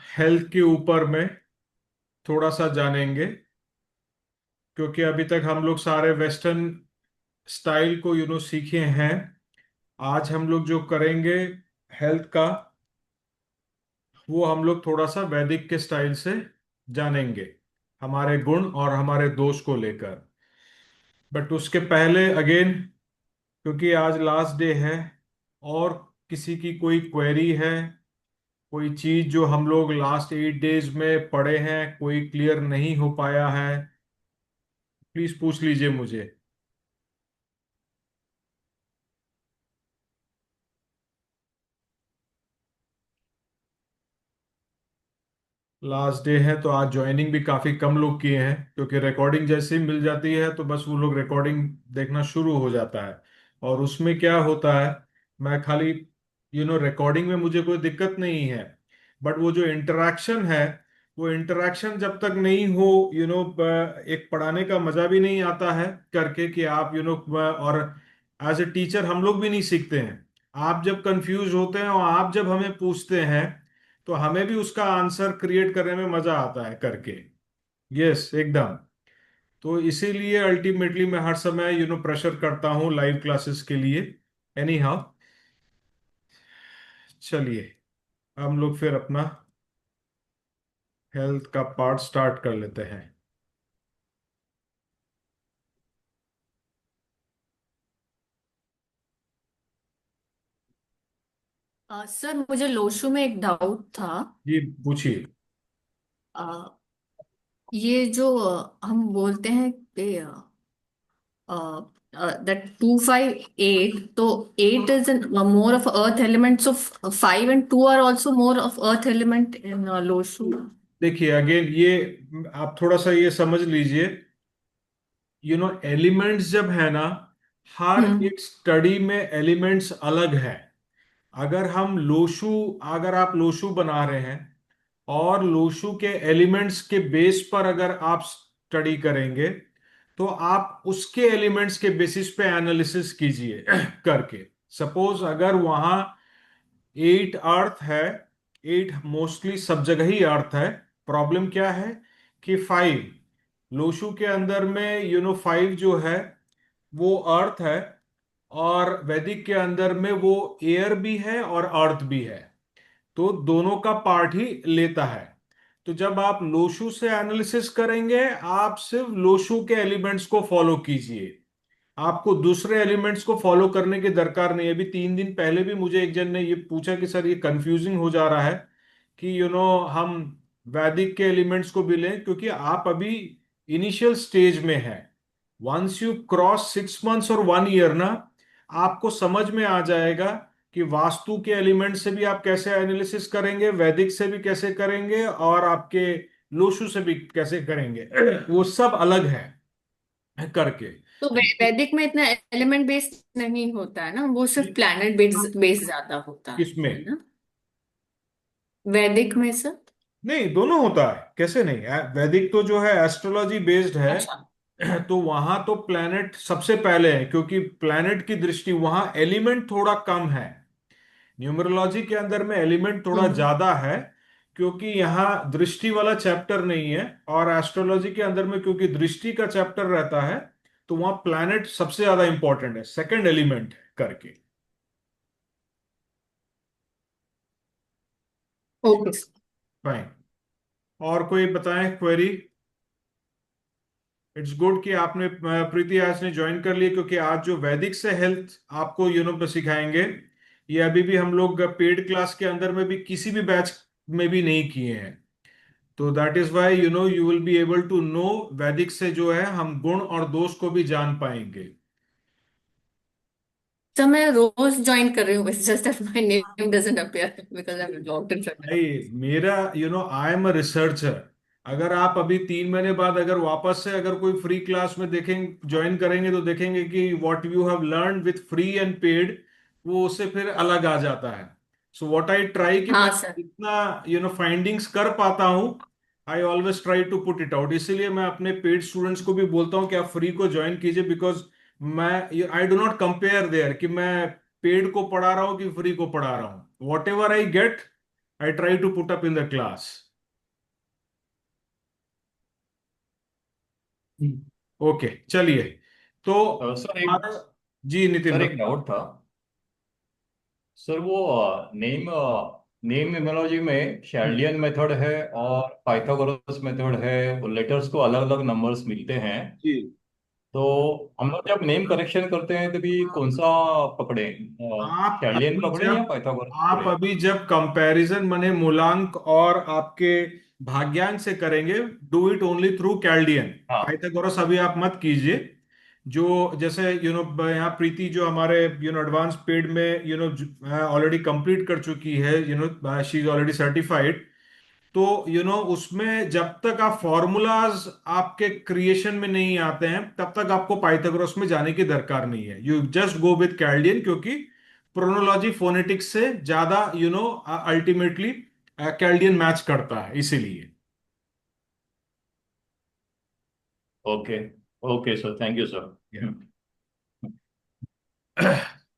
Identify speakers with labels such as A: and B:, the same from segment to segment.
A: Health के ऊपर में थोड़ा सा जानेंगे, क्योंकि अभी तक हम लोग सारे वेस्टर्न स्टाइल को सीखे हैं। आज हम लोग जो करेंगे हेल्थ का, वो हम लोग थोड़ा सा वैदिक के स्टाइल से जानेंगे, हमारे गुण और हमारे दोष को लेकर। बट उसके पहले अगेन, क्योंकि आज लास्ट डे है, और किसी की कोई क्वेरी है, कोई चीज जो हम लोग लास्ट 8 डेज में पढ़े हैं कोई क्लियर नहीं हो पाया है, प्लीज पूछ लीजिए मुझे। लास्ट डे है तो आज ज्वाइनिंग भी काफी कम लोग किए हैं, क्योंकि रिकॉर्डिंग जैसे ही मिल जाती है तो बस वो लोग रिकॉर्डिंग देखना शुरू हो जाता है। और उसमें क्या होता है, मैं खाली रिकॉर्डिंग में मुझे कोई दिक्कत नहीं है, बट वो जो इंटरेक्शन है, वो इंटरेक्शन जब तक नहीं हो, एक पढ़ाने का मजा भी नहीं आता है करके कि आप और एज ए टीचर हम लोग भी नहीं सीखते हैं। आप जब कंफ्यूज होते हैं और आप जब हमें पूछते हैं, तो हमें भी उसका आंसर क्रिएट करने में मजा आता है करके। यस, एकदम। तो इसीलिए अल्टीमेटली मैं हर समय प्रेशर करता हूँ लाइव क्लासेस के लिए। एनी हाउ, चलिए हम लोग फिर अपना हेल्थ का पार्ट स्टार्ट कर लेते हैं।
B: सर मुझे लोशु में एक डाउट था।
A: जी, पूछिए।
B: अ, ये जो हम बोलते हैं कि दैट 258, तो 8 is more of earth elements of 5 and 2 are also more of earth element in Lo Shu.
A: देखिए अगेन, ये आप थोड़ा सा ये समझ लीजिए, एलिमेंट्स जब है ना, हर
B: हम्म।
A: एक स्टडी में एलिमेंट्स अलग है। अगर हम लोशु अगर आप लोशु बना रहे हैं, और लोशु के एलिमेंट्स के बेस पर अगर आप स्टडी करेंगे, तो आप उसके एलिमेंट्स के बेसिस पे एनालिसिस कीजिए करके। सपोज अगर वहां 8 अर्थ है, 8 मोस्टली सब जगह ही अर्थ है। प्रॉब्लम क्या है कि 5 लोशु के अंदर में 5 जो है वो अर्थ है, और वैदिक के अंदर में वो एयर भी है और अर्थ भी है। तो दोनों का पार्ट ही लेता है। तो जब आप लोशु से एनालिसिस करेंगे, आप सिर्फ लोशु के एलिमेंट्स को फॉलो कीजिए, आपको दूसरे एलिमेंट्स को फॉलो करने की दरकार नहीं है। अभी 3 दिन पहले भी मुझे एक जन ने ये पूछा कि सर ये कंफ्यूजिंग हो जा रहा है कि हम वैदिक के एलिमेंट्स को भी लें, क्योंकि आप अभी इनिशियल स्टेज में हैं। वंस यू क्रॉस 6 मंथ्स और 1 ईयर ना, आपको समझ में आ जाएगा कि वास्तु के एलिमेंट से भी आप कैसे एनालिसिस करेंगे, वैदिक से भी कैसे करेंगे, और आपके लोशु से भी कैसे करेंगे। वो सब अलग है करके।
B: तो वैदिक में इतना एलिमेंट बेस्ड नहीं होता है ना, वो सिर्फ प्लैनेट बेस्ड ज्यादा होता
A: किसमें?
B: है ना वैदिक में सर?
A: नहीं, दोनों होता है, कैसे नहीं। वैदिक तो जो है एस्ट्रोलॉजी बेस्ड है।
B: अच्छा।
A: तो वहां तो प्लैनेट सबसे पहले है, क्योंकि प्लैनेट की दृष्टि वहां एलिमेंट थोड़ा कम है। न्यूमरोलॉजी के अंदर में एलिमेंट थोड़ा
B: हम्म।
A: ज्यादा है, क्योंकि यहाँ दृष्टि वाला चैप्टर नहीं है। और एस्ट्रोलॉजी के अंदर में क्योंकि दृष्टि का चैप्टर रहता है, तो वहां प्लैनेट सबसे ज्यादा इंपॉर्टेंट है, सेकंड एलिमेंट करके।
B: ओके।
A: फाइन। और कोई बताएं क्वेरी? इट्स गुड कि आपने प्रीति आज ने ज्वाइन कर लिया, क्योंकि आज जो वैदिक से हेल्थ आपको पे सिखाएंगे, ये अभी भी हम लोग पेड क्लास के अंदर में भी किसी भी बैच में भी नहीं किए हैं। तो that is why you will be able to know, वैदिक से जो है हम गुण और दोष को भी जान पाएंगे।
B: तो मैं रोज ज्वाइन कर रही हूँ, just that my name doesn't appear because I am logged in front.
A: भाई, मेरा आई एम अ रिसर्चर। अगर आप अभी 3 महीने बाद अगर वापस से अगर कोई फ्री क्लास में देखेंगे, ज्वाइन करेंगे, तो देखेंगे कि what you have learn with free and paid, वो उससे फिर अलग आ जाता है। सो व्हाट आई ट्राई कि मैं
B: हाँ सर।
A: जितना फाइंडिंग्स कर पाता हूँ, I always try to put it out. इसीलिए मैं अपने पेड स्टूडेंट्स को भी बोलता हूँ कि आप फ्री को ज्वाइन कीजिए, बिकॉज मैं I do not compare there कि मैं पेड को पढ़ा रहा हूँ कि फ्री को पढ़ा रहा हूँ। What ever I get, I try to put up in the class. Okay, चलिए। तो
C: सर एक
A: हमारा, जी नितिन
C: सर एक
A: बताइए।
C: डाउट था। सर वो नेम नेम इमोलॉजी में शेल्डियन मेथड है और पाइथागोरस मेथड है, लेटर्स को अलग अलग नंबर्स मिलते हैं।
A: जी,
C: तो हम लोग जब नेम करेक्शन करते हैं तभी कौन सा पकड़े,
A: आप
C: शेल्डियन
A: अभी
C: पकड़े या
A: जब
C: पाइथागोरस
A: आप
C: पकड़े?
A: अभी जब कंपैरिजन माने मूलांक और आपके भाग्यांक से करेंगे, do it only through Chaldean.
C: हाँ।
A: पाइथागोरस अभी आप मत कीजिए। जो जैसे यहाँ प्रीति जो हमारे एडवांस पेड में ऑलरेडी कंप्लीट कर चुकी है, शी इज ऑलरेडी सर्टिफाइड। तो उसमें जब तक आप फॉर्मूलाज आपके क्रिएशन में नहीं आते हैं, तब तक आपको पाइथागोरस में जाने की दरकार नहीं है। You just go with Chaldean, क्योंकि प्रोनोलॉजी फोनेटिक्स से ज्यादा अल्टीमेटली कैल्डियन मैच करता है, इसीलिए।
C: Okay. Okay sir, thank you sir.
A: Yeah.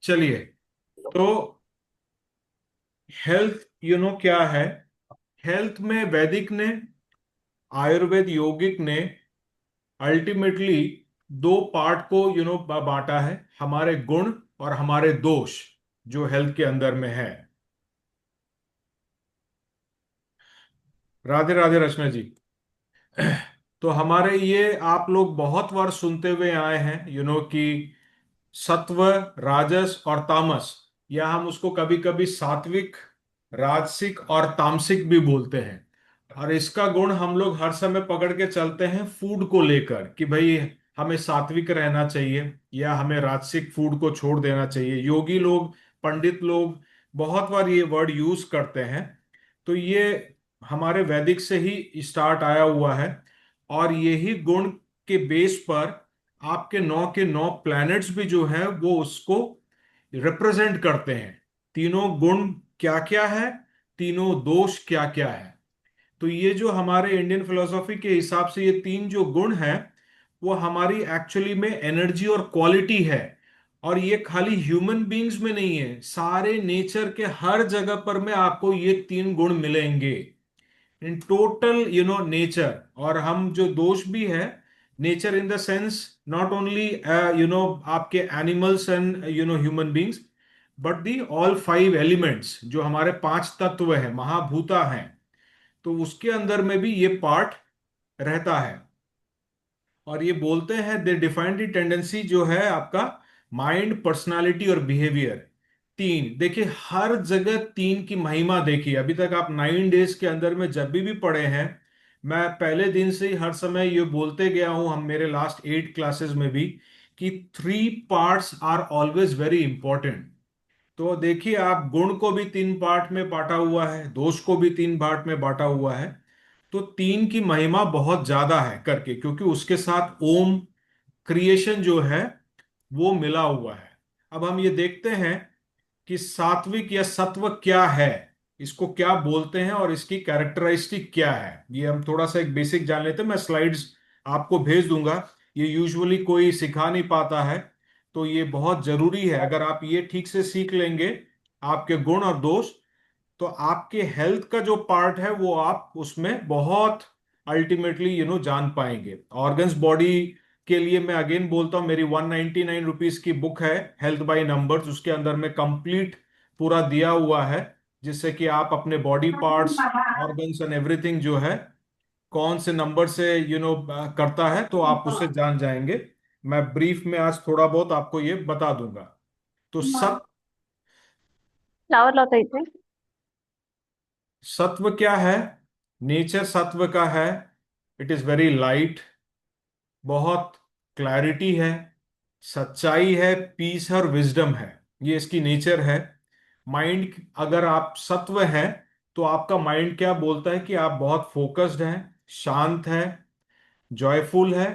A: चलिए। तो हेल्थ क्या है? हेल्थ में वैदिक ने, आयुर्वेद योगिक ने अल्टीमेटली दो पार्ट को बांटा है, हमारे गुण और हमारे दोष, जो हेल्थ के अंदर में है। राधे राधे रचना जी। तो हमारे ये आप लोग बहुत बार सुनते हुए आए हैं कि सत्व, राजस और तामस, या हम उसको कभी कभी सात्विक, राजसिक और तामसिक भी बोलते हैं। और इसका गुण हम लोग हर समय पकड़ के चलते हैं फूड को लेकर, कि भाई हमें सात्विक रहना चाहिए या हमें राजसिक फूड को छोड़ देना चाहिए। योगी लोग, पंडित लोग बहुत बार ये वर्ड यूज करते हैं। तो ये हमारे वैदिक से ही स्टार्ट आया हुआ है। और यही गुण के बेस पर आपके 9 के 9 प्लैनेट्स भी जो है वो उसको रिप्रेजेंट करते हैं। तीनों गुण क्या क्या है, तीनों दोष क्या क्या है। तो ये जो हमारे इंडियन फिलोसॉफी के हिसाब से ये तीन जो गुण हैं, वो हमारी एक्चुअली में एनर्जी और क्वालिटी है। और ये खाली ह्यूमन बींग्स में नहीं है, सारे नेचर के हर जगह पर में आपको ये तीन गुण मिलेंगे इन टोटल नेचर। और हम जो दोष भी है, nature in the sense not only आपके animals and human beings, but the all 5 elements, जो हमारे 5 तत्व है, महाभूता हैं। तो उसके अंदर में भी ये पार्ट रहता है। और ये बोलते हैं दे डिफाइन दी टेंडेंसी, जो है आपका माइंड, पर्सनालिटी और बिहेवियर। तीन देखिए, हर जगह तीन की महिमा देखिए। अभी तक आप 9 डेज के अंदर में जब भी पढ़े हैं, मैं पहले दिन से ही हर समय ये बोलते गया हूं, हम मेरे लास्ट 8 क्लासेस में भी, कि 3 parts are always very important. तो देखिए, आप गुण को भी 3 पार्ट में बांटा हुआ है, दोष को भी 3 पार्ट में बांटा हुआ है। तो तीन की महिमा बहुत ज्यादा है करके, क्योंकि उसके साथ ओम, क्रिएशन जो है, वो मिला हुआ है। अब हम ये देखते हैं कि सात्विक या सत्व क्या है, इसको क्या बोलते हैं और इसकी कैरेक्टरिस्टिक क्या है। ये हम थोड़ा सा एक बेसिक जान लेते हैं। मैं स्लाइड्स आपको भेज दूंगा। ये यूजुअली कोई सिखा नहीं पाता है, तो ये बहुत जरूरी है। अगर आप ये ठीक से सीख लेंगे, आपके गुण और दोष, तो आपके हेल्थ का जो पार्ट है वो आप उसमें बहुत अल्टीमेटली जान पाएंगे। ऑर्गन्स बॉडी के लिए मैं अगेन बोलता हूँ, मेरी 199 रुपीज की बुक है, हेल्थ बाय नंबर्स। उसके अंदर में कंप्लीट पूरा दिया हुआ है, जिससे कि आप अपने body parts, organs and everything जो है, कौन से नंबर से करता है, तो आप उससे जान जाएंगे। मैं ब्रीफ में आज थोड़ा बहुत आपको ये बता दूंगा। तो
D: फ्लावर लाता इथे.
A: सत्व क्या है? नेचर सत्व का है, इट इज वेरी लाइट, बहुत क्लैरिटी है, सच्चाई है, पीस है और विजडम है। ये इसकी नेचर है। माइंड, अगर आप सत्व हैं, तो आपका माइंड क्या बोलता है कि आप बहुत फोकस्ड हैं, शांत है, जॉयफुल है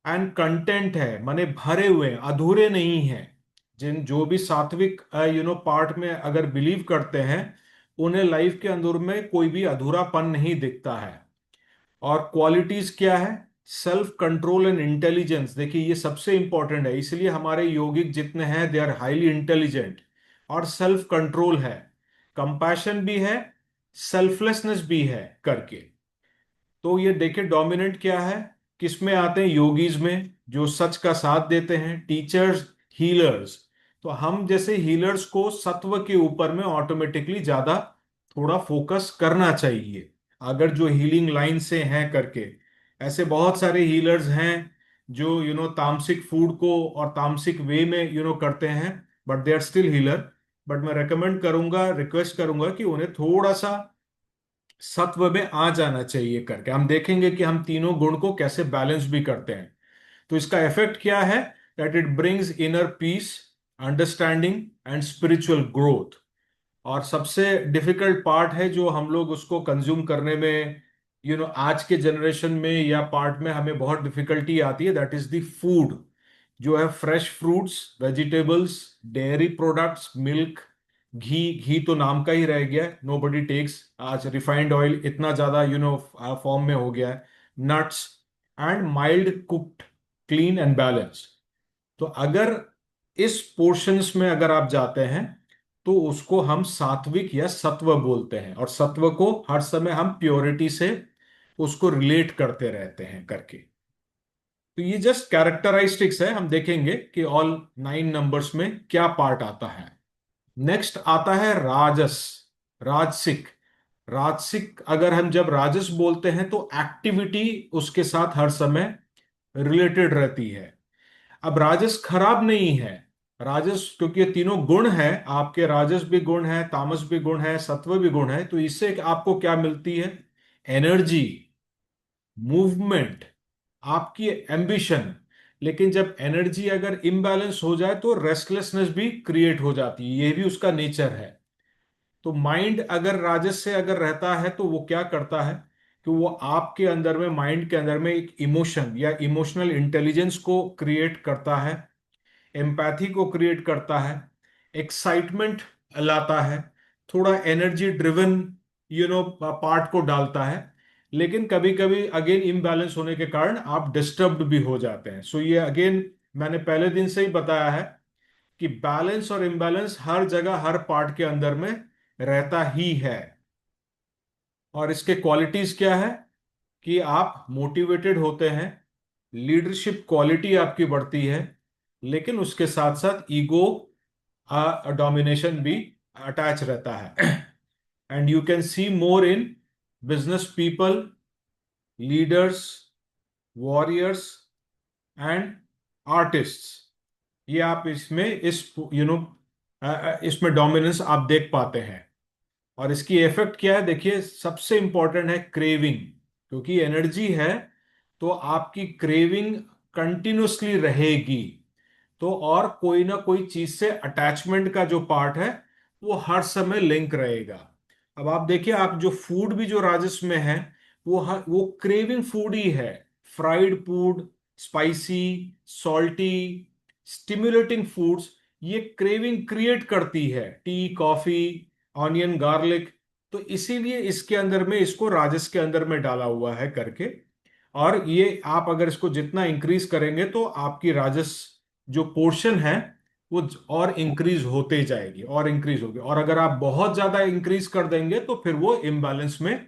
A: एंड कंटेंट है, माने भरे हुए हैं, अधूरे नहीं हैं। जिन जो भी सात्विक पार्ट में अगर बिलीव करते हैं, उन्हें लाइफ के अंदर में कोई भी अधूरापन नहीं दिखता है। और क्वालिटीज क्या है? Self control and intelligence. देखिए, ये सबसे इंपॉर्टेंट है, इसलिए हमारे यौगिक जितने हैं दे आर हाईली इंटेलिजेंट। और सेल्फ कंट्रोल है, कंपैशन भी है, सेल्फलेसनेस भी है करके। तो ये देखिए डोमिनेंट क्या है, किस में आते हैं, योगीज में जो सच का साथ देते हैं, टीचर्स, हीलर्स। तो हम जैसे हीलर्स को सत्व के ऊपर में ऑटोमेटिकली ज्यादा थोड़ा फोकस करना चाहिए, अगर जो हीलिंग लाइन से हैं करके। ऐसे बहुत सारे हीलर्स हैं जो तामसिक फूड को और तामसिक वे में करते हैं, but they are still healer. But मैं रेकमेंड करूंगा, रिक्वेस्ट करूंगा कि उन्हें थोड़ा सा सत्व में आ जाना चाहिए करके। हम देखेंगे कि हम तीनों गुण को कैसे बैलेंस भी करते हैं। तो इसका इफेक्ट क्या है, that it brings inner peace, understanding and spiritual growth. और सबसे डिफिकल्ट पार्ट है जो हम लोग उसको कंज्यूम करने में, आज के जनरेशन में या पार्ट में हमें बहुत डिफिकल्टी आती है, दैट इज द फूड। जो है fresh fruits, vegetables, dairy products, milk, ghee. घी तो नाम का ही रह गया है, नो बडी टेक्स। आज रिफाइंड ऑयल इतना ज्यादा फॉर्म में हो गया है। Nuts and mild cooked, clean and balance. तो अगर इस पोर्शंस में अगर आप जाते हैं तो उसको हम सात्विक या सत्व बोलते हैं, और सत्व को हर समय हम प्योरिटी से उसको रिलेट करते रहते हैं करके। तो ये जस्ट कैरेक्टरिस्टिक्स है, हम देखेंगे कि ऑल 9 नंबर्स में क्या पार्ट आता है। नेक्स्ट आता है राजस, राजसिक। राजसिक अगर हम जब राजस बोलते हैं तो एक्टिविटी उसके साथ हर समय रिलेटेड रहती है। अब राजस खराब नहीं है, राजस क्योंकि ये तीनों गुण है आपके, राजस भी गुण है, तामस भी गुण है, सत्व भी गुण है। तो इससे आपको क्या मिलती है, एनर्जी, मूवमेंट, आपकी एम्बिशन। लेकिन जब एनर्जी अगर इम्बैलेंस हो जाए तो रेस्टलेसनेस भी क्रिएट हो जाती है, ये भी उसका नेचर है। तो माइंड अगर राजस से अगर रहता है तो वो क्या करता है कि वो आपके अंदर में, माइंड के अंदर में एक इमोशन या इमोशनल इंटेलिजेंस को क्रिएट करता है, एम्पैथी को क्रिएट करता है, एक्साइटमेंट लाता है, थोड़ा एनर्जी ड्रिवन पार्ट को डालता है। लेकिन कभी कभी अगेन इम्बैलेंस होने के कारण आप डिस्टर्ब्ड भी हो जाते हैं। सो ये अगेन मैंने पहले दिन से ही बताया है कि बैलेंस और इम्बैलेंस हर जगह हर पार्ट के अंदर में रहता ही है। और इसके क्वालिटीज क्या है कि आप मोटिवेटेड होते हैं, लीडरशिप क्वालिटी आपकी बढ़ती है, लेकिन उसके साथ साथ ईगो डोमिनेशन भी अटैच रहता है। And you can see more in business people, leaders, warriors and artists. ये आप इसमें इस इसमें डोमिनेंस आप देख पाते हैं। और इसकी इफेक्ट क्या है, देखिए सबसे इंपॉर्टेंट है क्रेविंग। क्योंकि एनर्जी है तो आपकी क्रेविंग कंटिन्यूसली रहेगी। तो और कोई ना कोई चीज से अटैचमेंट का जो पार्ट है वो हर समय लिंक रहेगा। अब आप देखिए, आप जो फूड भी जो राजस में है वो क्रेविंग फूड ही है। Fried food, spicy, salty, stimulating foods, ये क्रेविंग क्रिएट करती है, टी, कॉफी, ऑनियन, गार्लिक। तो इसीलिए इसके अंदर में, इसको राजस के अंदर में डाला हुआ है करके। और ये आप अगर इसको जितना इंक्रीज करेंगे तो आपकी राजस जो पोर्शन है वो और इंक्रीज होते जाएगी और इंक्रीज होगी। और अगर आप बहुत ज्यादा इंक्रीज कर देंगे तो फिर वो इम्बैलेंस में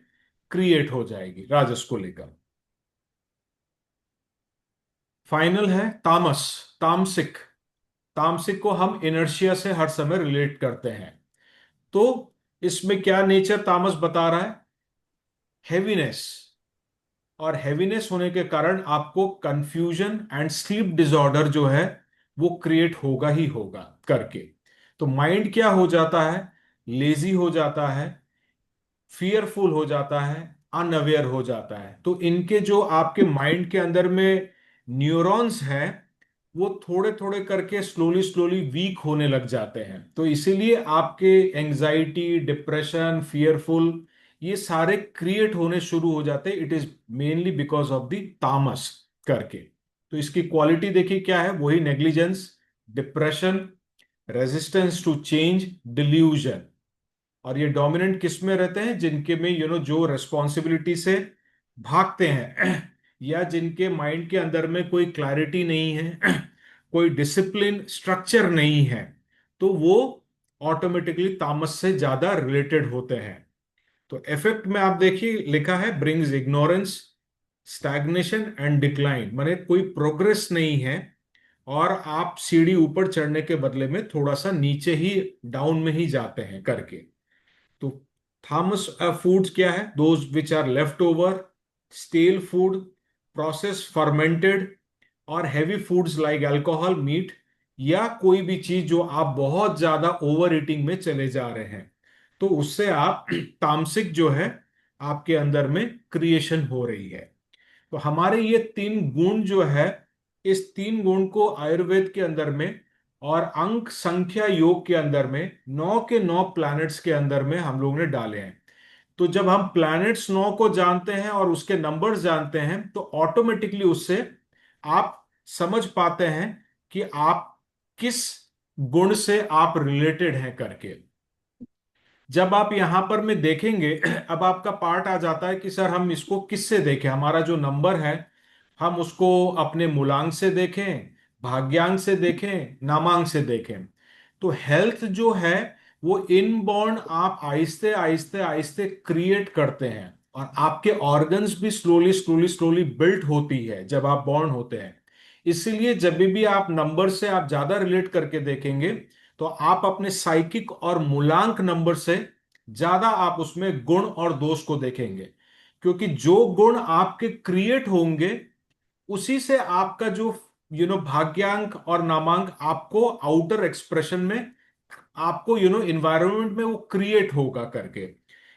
A: क्रिएट हो जाएगी राजस को लेकर। फाइनल है तामस, तामसिक। तामसिक को हम इनर्शिया से हर समय रिलेट करते हैं। तो इसमें क्या नेचर तामस बता रहा है, हैवीनेस। और हैवीनेस होने के कारण आपको कंफ्यूजन एंड स्लीप डिसऑर्डर जो है वो क्रिएट होगा ही होगा करके। तो माइंड क्या हो जाता है, लेजी हो जाता है, फियरफुल हो जाता है, अनअवेयर हो जाता है। तो इनके जो आपके माइंड के अंदर में न्यूरॉन्स हैं वो थोड़े थोड़े करके स्लोली स्लोली वीक होने लग जाते हैं। तो इसीलिए आपके एंजाइटी, डिप्रेशन, फियरफुल, ये सारे क्रिएट होने शुरू हो जाते हैं। It is mainly because of the तामस करके। तो इसकी क्वालिटी देखिए क्या है, वही negligence, depression, resistance to change, delusion. और ये डोमिनेंट किस में रहते हैं, जिनके में जो रिस्पॉन्सिबिलिटी से भागते हैं या जिनके माइंड के अंदर में कोई क्लैरिटी नहीं है, कोई डिसिप्लिन स्ट्रक्चर नहीं है, तो वो ऑटोमेटिकली तामस से ज्यादा रिलेटेड होते हैं। तो इफेक्ट में आप देखिए लिखा है brings ignorance, stagnation and decline, माने कोई प्रोग्रेस नहीं है और आप सीढ़ी ऊपर चढ़ने के बदले में थोड़ा सा नीचे ही, डाउन में ही जाते हैं करके। तो थॉमस फूड्स क्या है? Those which are left over, stale food, process fermented और heavy foods like alcohol, meat, या कोई भी चीज जो आप बहुत ज्यादा ओवर ईटिंग में चले जा रहे हैं, तो उससे आप तामसिक जो है आपके अंदर में क्रिएशन हो रही है। तो हमारे ये तीन गुण जो है, इस तीन गुण को आयुर्वेद के अंदर में और अंक संख्या योग के अंदर में 9 के 9 प्लैनेट्स के अंदर में हम लोग ने डाले हैं। तो जब हम प्लैनेट्स 9 को जानते हैं और उसके नंबर्स जानते हैं तो ऑटोमेटिकली उससे आप समझ पाते हैं कि आप किस गुण से आप रिलेटेड हैं करके। जब आप यहां पर में देखेंगे, अब आपका पार्ट आ जाता है कि सर हम इसको किससे देखें, हमारा जो नंबर है हम उसको अपने मूलांक से देखें, भाग्यांक से देखें, नामांक से देखें। तो हेल्थ जो है वो इनबॉर्न आप आहिस्ते आहिस्ते आहिस्ते क्रिएट करते हैं और आपके ऑर्गन्स भी स्लोली स्लोली स्लोली बिल्ट होती है जब आप बॉर्न होते हैं। इसीलिए जब भी आप नंबर से आप ज्यादा रिलेट करके देखेंगे तो आप अपने साइकिक और मूलांक नंबर से ज्यादा आप उसमें गुण और दोष को देखेंगे, क्योंकि जो गुण आपके क्रिएट होंगे उसी से आपका जो भाग्यांक और नामांक आपको आउटर एक्सप्रेशन में, आपको इन्वायरमेंट में वो क्रिएट होगा करके।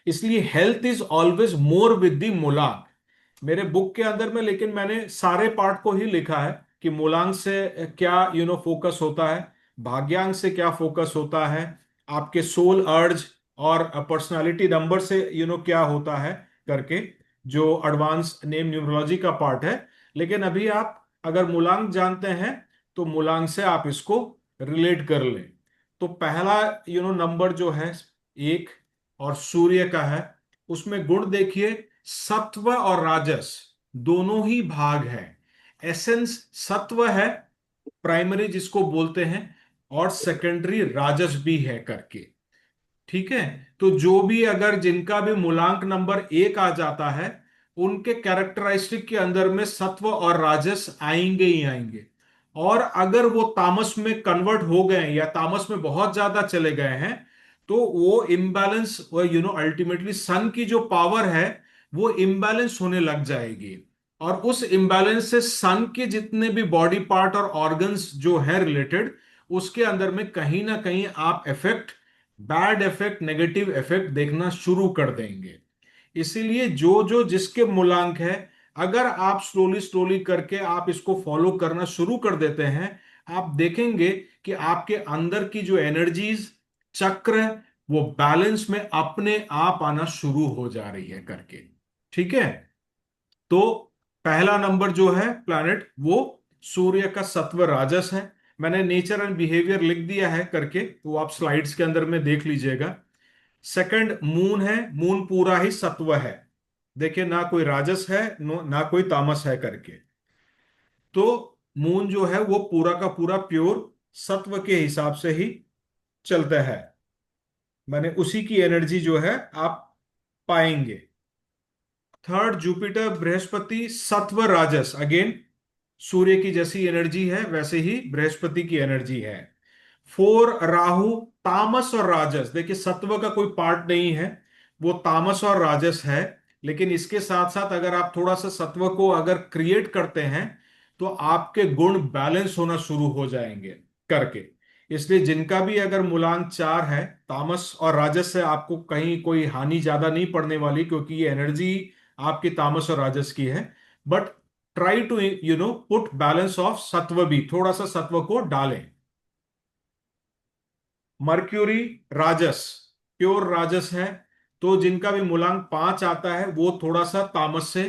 A: इसलिए health is always more with the मूलांक। मेरे बुक के अंदर में लेकिन मैंने सारे पार्ट को ही लिखा है कि मूलांक से क्या फोकस होता है, भाग्यांक से क्या फोकस होता है, आपके सोल अर्ज और पर्सनालिटी नंबर से क्या होता है करके, जो एडवांस नेम न्यूमरोलॉजी का पार्ट है। लेकिन अभी आप अगर मूलांक जानते हैं तो मूलांक से आप इसको रिलेट कर लें। तो पहला नंबर जो है एक और सूर्य का है, उसमें गुण देखिए सत्व और राजस दोनों ही भाग है। एसेंस सत्व है, प्राइमरी जिसको बोलते हैं, और सेकेंडरी राजस भी है करके। ठीक है। तो जो भी अगर जिनका भी मूलांक नंबर एक आ जाता है उनके कैरेक्टरिस्टिक के अंदर में सत्व और राजस आएंगे ही आएंगे। और अगर वो तामस में कन्वर्ट हो गए या तामस में बहुत ज्यादा चले गए हैं तो वो इम्बैलेंस, अल्टीमेटली सन की जो पावर है वो इम्बैलेंस होने लग जाएगी। और उस इम्बैलेंस से सन के जितने भी बॉडी पार्ट और ऑर्गन्स जो है रिलेटेड, उसके अंदर में कहीं ना कहीं आप effect, bad effect, negative effect देखना शुरू कर देंगे। इसीलिए जो जो जिसके मूलांक है, अगर आप स्लोली स्लोली करके आप इसको फॉलो करना शुरू कर देते हैं, आप देखेंगे कि आपके अंदर की जो एनर्जीज चक्र है वो बैलेंस में अपने आप आना शुरू हो जा रही है करके। ठीक है। तो पहला नंबर जो है प्लैनेट वो सूर्य का सत्व राजस है। मैंने नेचर एंड बिहेवियर लिख दिया है करके, वो आप स्लाइड्स के अंदर में देख लीजिएगा। सेकंड मून है, मून पूरा ही सत्व है, देखिए ना कोई राजस है ना कोई तामस है करके। तो मून जो है वो पूरा का पूरा प्योर सत्व के हिसाब से ही चलता है, माने उसी की एनर्जी जो है आप पाएंगे। थर्ड जुपिटर बृहस्पति सत्व राजस, अगेन सूर्य की जैसी एनर्जी है वैसे ही बृहस्पति की एनर्जी है। फोर राहु तामस और राजस, देखिए सत्व का कोई पार्ट नहीं है, वो तामस और राजस है। लेकिन इसके साथ साथ अगर आप थोड़ा सा सत्व को अगर क्रिएट करते हैं तो आपके गुण बैलेंस होना शुरू हो जाएंगे करके। इसलिए जिनका भी अगर मूलांक 4 है, तामस और राजस से आपको कहीं कोई हानि ज्यादा नहीं पड़ने वाली, क्योंकि ये एनर्जी आपकी तामस और राजस की है। But try to put balance of सत्व भी, थोड़ा सा सत्व को डालें। मर्क्यूरी राजस, प्योर राजस है, तो जिनका भी मूलांक 5 आता है वो थोड़ा सा तामस से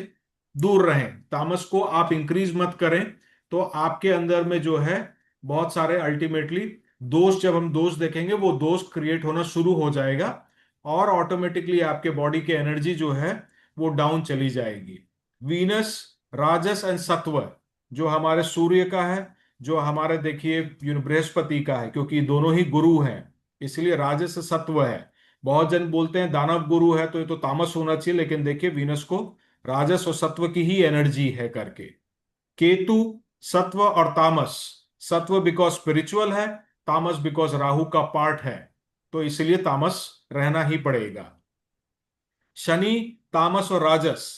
A: दूर रहें, तामस को आप इंक्रीज मत करें। तो आपके अंदर में जो है बहुत सारे अल्टीमेटली दोष, जब हम दोष देखेंगे वो दोष क्रिएट होना शुरू हो जाएगा और ऑटोमेटिकली आपके बॉडी की एनर्जी जो है वो डाउन चली जाएगी। वीनस राजस एंड सत्व जो हमारे सूर्य का है, जो हमारे देखिए बृहस्पति का है, क्योंकि दोनों ही गुरु हैं इसलिए राजस सत्व है। बहुत जन बोलते हैं दानव गुरु है तो ये तो तामस होना चाहिए, लेकिन देखिए वीनस को राजस और सत्व की ही एनर्जी है करके। केतु सत्व और तामस, सत्व बिकॉज स्पिरिचुअल है, तामस बिकॉज राहु का पार्ट है, तो इसलिए तामस रहना ही पड़ेगा। शनि तामस और राजस,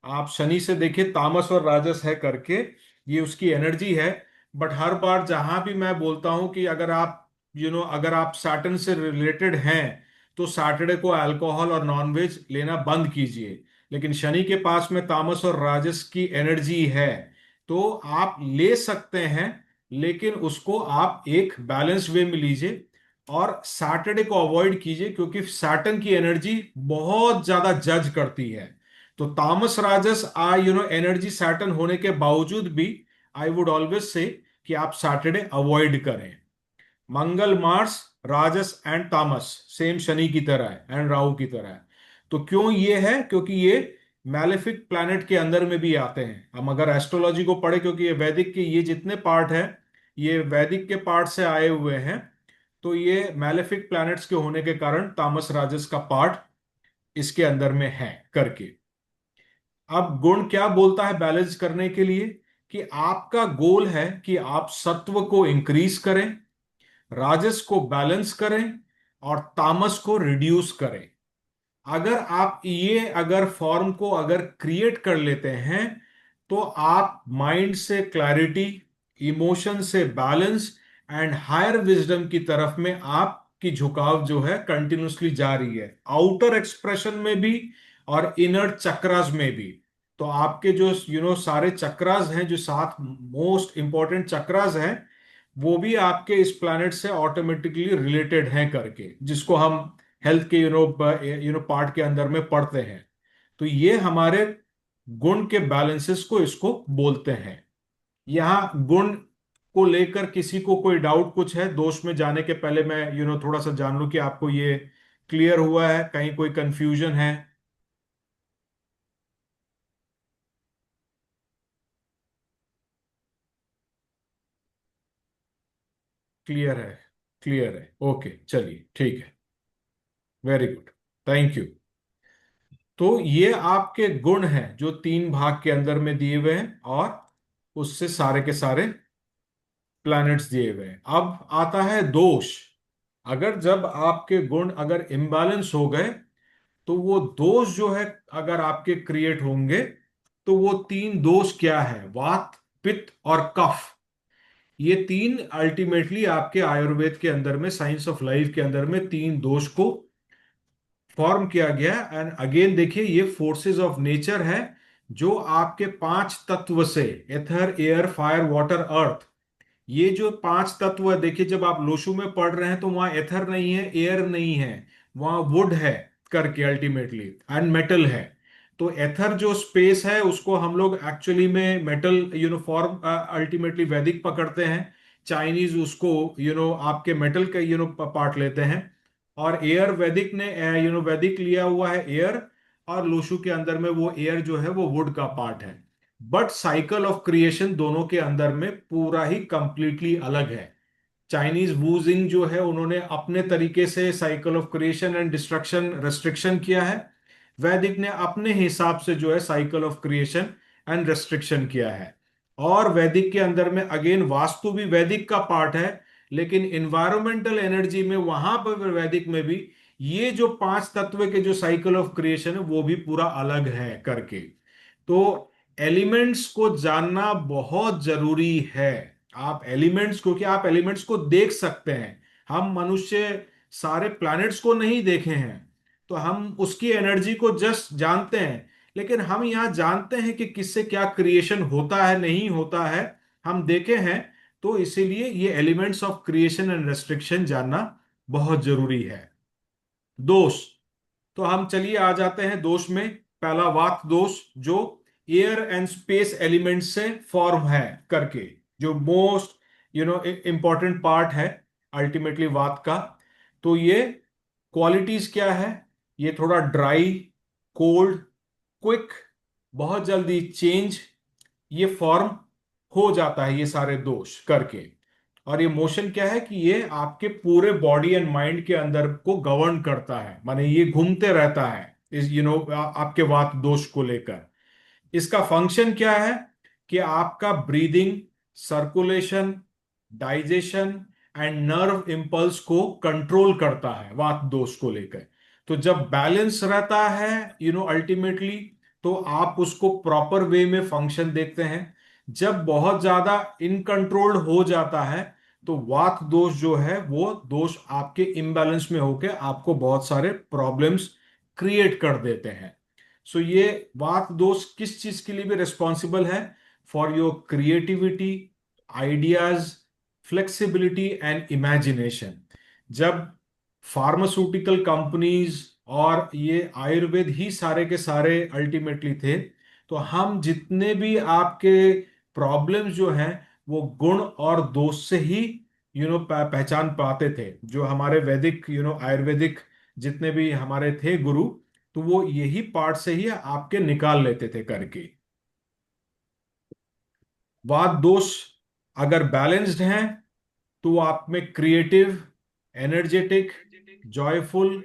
A: आप शनि से देखिए तामस और राजस है करके, ये उसकी एनर्जी है। बट हर बार जहां भी मैं बोलता हूं कि अगर आप अगर आप सैटर्न से रिलेटेड हैं तो सैटरडे को अल्कोहल और नॉनवेज लेना बंद कीजिए। लेकिन शनि के पास में तामस और राजस की एनर्जी है, तो आप ले सकते हैं, लेकिन उसको आप एक बैलेंस वे में लीजिए और सैटरडे को अवॉइड कीजिए, क्योंकि सैटर्न की एनर्जी बहुत ज्यादा जज करती है। तो तामस राजस एनर्जी सैटर्न होने के बावजूद भी आई वुड ऑलवेज से कि आप सैटरडे अवॉइड करें। मंगल मार्स राजस एंड तामस सेम शनि की तरह है एंड राहु की तरह है। तो क्यों ये है? क्योंकि ये मैलेफिक प्लैनेट के अंदर में भी आते हैं। हम अगर एस्ट्रोलॉजी को पढ़े, क्योंकि ये वैदिक के ये जितने पार्ट है ये वैदिक के पार्ट से आए हुए हैं, तो ये मैलेफिक प्लैनेट्स के होने के कारण तामस राजस का पार्ट इसके अंदर में है करके। अब गुण क्या बोलता है बैलेंस करने के लिए? कि आपका गोल है कि आप सत्व को इंक्रीज करें, राजस को बैलेंस करें और तामस को रिड्यूस करें। अगर आप ये अगर फॉर्म को अगर क्रिएट कर लेते हैं, तो आप माइंड से क्लैरिटी, इमोशन से बैलेंस एंड हायर विजडम की तरफ में आपकी झुकाव जो है कंटिन्यूसली जा रही है, आउटर एक्सप्रेशन में भी और इनर चक्रास में भी। तो आपके जो सारे चक्रास हैं, जो 7 मोस्ट इंपॉर्टेंट चक्रास हैं, वो भी आपके इस प्लैनेट से ऑटोमेटिकली रिलेटेड हैं करके, जिसको हम हेल्थ के पार्ट के अंदर में पढ़ते हैं। तो ये हमारे गुण के बैलेंसेस को इसको बोलते हैं। यहाँ गुण को लेकर किसी को कोई डाउट कुछ है? दोष में जाने के पहले मैं थोड़ा सा जान लूं कि आपको ये क्लियर हुआ है, कहीं कोई कंफ्यूजन है? क्लियर है? क्लियर है, ओके, चलिए ठीक है, वेरी गुड, थैंक यू। तो ये आपके गुण हैं जो 3 भाग के अंदर में दिए हुए हैं, और उससे सारे के सारे प्लैनेट्स दिए हुए हैं। अब आता है दोष। अगर जब आपके गुण अगर इम्बैलेंस हो गए, तो वो दोष जो है अगर आपके क्रिएट होंगे, तो वो 3 दोष क्या है? वात, पित्त और कफ। ये 3 अल्टीमेटली आपके आयुर्वेद के अंदर में, साइंस ऑफ लाइफ के अंदर में 3 दोष को फॉर्म किया गया। एंड अगेन देखिए, ये फोर्सेस ऑफ नेचर है जो आपके 5 तत्व से, एथर, एयर, फायर, वाटर, अर्थ, ये जो 5 तत्व है, देखिए जब आप लोशु में पढ़ रहे हैं तो वहां एथर नहीं है, एयर नहीं है, वहां वुड है करके अल्टीमेटली, एंड मेटल है। तो एथर जो स्पेस है उसको हम लोग एक्चुअली में मेटल यूनिफॉर्म अल्टीमेटली वैदिक पकड़ते हैं। चाइनीज उसको आपके मेटल का पार्ट लेते हैं। और एयर वैदिक ने वैदिक लिया हुआ है एयर, और लोशु के अंदर में वो एयर जो है वो वुड का पार्ट है। बट साइकिल ऑफ क्रिएशन दोनों के अंदर में पूरा ही कंप्लीटली अलग है। चाइनीज वूजिंग जो है उन्होंने अपने तरीके से cycle of creation and destruction restriction किया है। वैदिक ने अपने हिसाब से जो है cycle of creation and restriction किया है। और वैदिक के अंदर में अगेन वास्तु भी वैदिक का पार्ट है, लेकिन इन्वायरमेंटल एनर्जी में वहां पर वैदिक में भी ये जो 5 तत्व के जो साइकिल ऑफ क्रिएशन है वो भी पूरा अलग है करके। तो एलिमेंट्स को जानना बहुत जरूरी है। आप एलिमेंट्स, क्योंकि आप एलिमेंट्स को देख सकते हैं, हम मनुष्य सारे प्लैनेट्स को नहीं देखे हैं, तो हम उसकी एनर्जी को जस्ट जानते हैं। लेकिन हम यहाँ जानते हैं कि किससे क्या क्रिएशन होता है, नहीं होता है, हम देखे हैं। तो इसीलिए ये elements of creation and restriction जानना बहुत जरूरी है। दोष, तो हम चलिए आ जाते हैं दोष में। पहला वात दोष, जो एयर एंड स्पेस एलिमेंट से फॉर्म है करके, जो मोस्ट इंपॉर्टेंट पार्ट है अल्टीमेटली वात का। तो ये क्वालिटीज क्या है? ये थोड़ा ड्राई, कोल्ड, क्विक, बहुत जल्दी चेंज, ये फॉर्म हो जाता है ये सारे दोष करके। और ये मोशन क्या है कि ये आपके पूरे बॉडी एंड माइंड के अंदर को गवर्न करता है, माने ये घूमते रहता है इस आपके वात दोष को लेकर। इसका फंक्शन क्या है कि आपका breathing, circulation, digestion and nerve impulse को कंट्रोल करता है वात दोष को लेकर। तो जब बैलेंस रहता है अल्टीमेटली, तो आप उसको प्रॉपर वे में फंक्शन देखते हैं। जब बहुत ज्यादा इनकंट्रोल्ड हो जाता है तो वात दोष जो है वो दोष आपके इम्बैलेंस में होकर आपको बहुत सारे प्रॉब्लम्स क्रिएट कर देते हैं। सो ये वात दोष किस चीज के लिए भी रिस्पॉन्सिबल है? For your creativity, ideas, flexibility and imagination. जब फार्मास्यूटिकल कंपनीज और ये आयुर्वेद ही सारे के सारे अल्टीमेटली थे, तो हम जितने भी आपके प्रॉब्लम्स जो हैं वो गुण और दोष से ही पहचान पाते थे। जो हमारे वैदिक आयुर्वेदिक जितने भी हमारे थे गुरु, तो वो यही पार्ट से ही आपके निकाल लेते थे करके। वात दोष अगर बैलेंस्ड हैं तो वो आप में creative, energetic, joyful,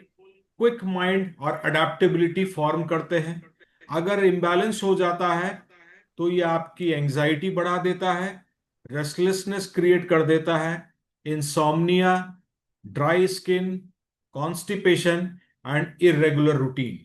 A: quick mind और अडेप्टेबिलिटी फॉर्म करते हैं। अगर इम्बैलेंस हो जाता है तो ये आपकी एंजाइटी बढ़ा देता है, रेस्टलेसनेस क्रिएट कर देता है, insomnia, dry skin, constipation and irregular routine.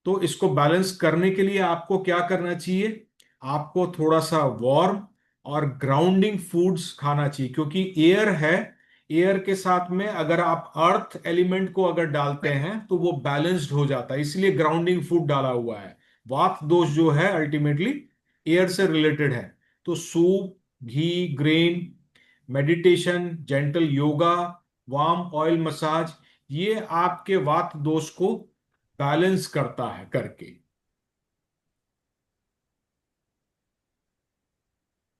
A: तो इसको बैलेंस करने के लिए आपको क्या करना चाहिए? आपको थोड़ा सा वार्म और ग्राउंडिंग फूड्स खाना चाहिए, क्योंकि एयर है, एयर के साथ में अगर आप अर्थ एलिमेंट को अगर डालते हैं तो वो बैलेंस्ड हो जाता है, इसलिए ग्राउंडिंग फूड डाला हुआ है। वात दोष जो है अल्टीमेटली एयर से रिलेटेड है। तो soup, ghee, grain, meditation, gentle yoga, warm oil massage, ये आपके वात दोष को बैलेंस करता है करके।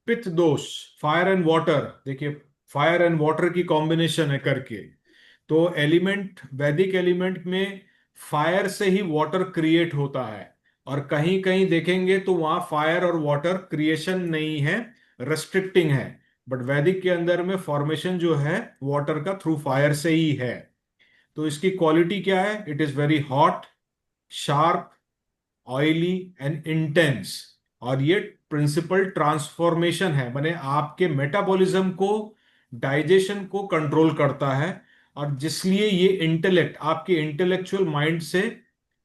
A: पित्त दोष, फायर एंड वाटर, देखिए फायर एंड वाटर की कॉम्बिनेशन है करके। तो एलिमेंट, वैदिक एलिमेंट में फायर से ही वाटर क्रिएट होता है, और कहीं कहीं देखेंगे तो वहां फायर और वाटर क्रिएशन नहीं है, रेस्ट्रिक्टिंग है। बट वैदिक के अंदर में फॉर्मेशन जो है वाटर का थ्रू फायर से ही है। तो इसकी क्वालिटी क्या है? It is very hot, sharp, oily and intense. और ये प्रिंसिपल ट्रांसफॉर्मेशन है, माने आपके मेटाबॉलिज्म को, डाइजेशन को कंट्रोल करता है, और जिसलिए ये इंटेलेक्ट, आपके इंटेलेक्चुअल माइंड से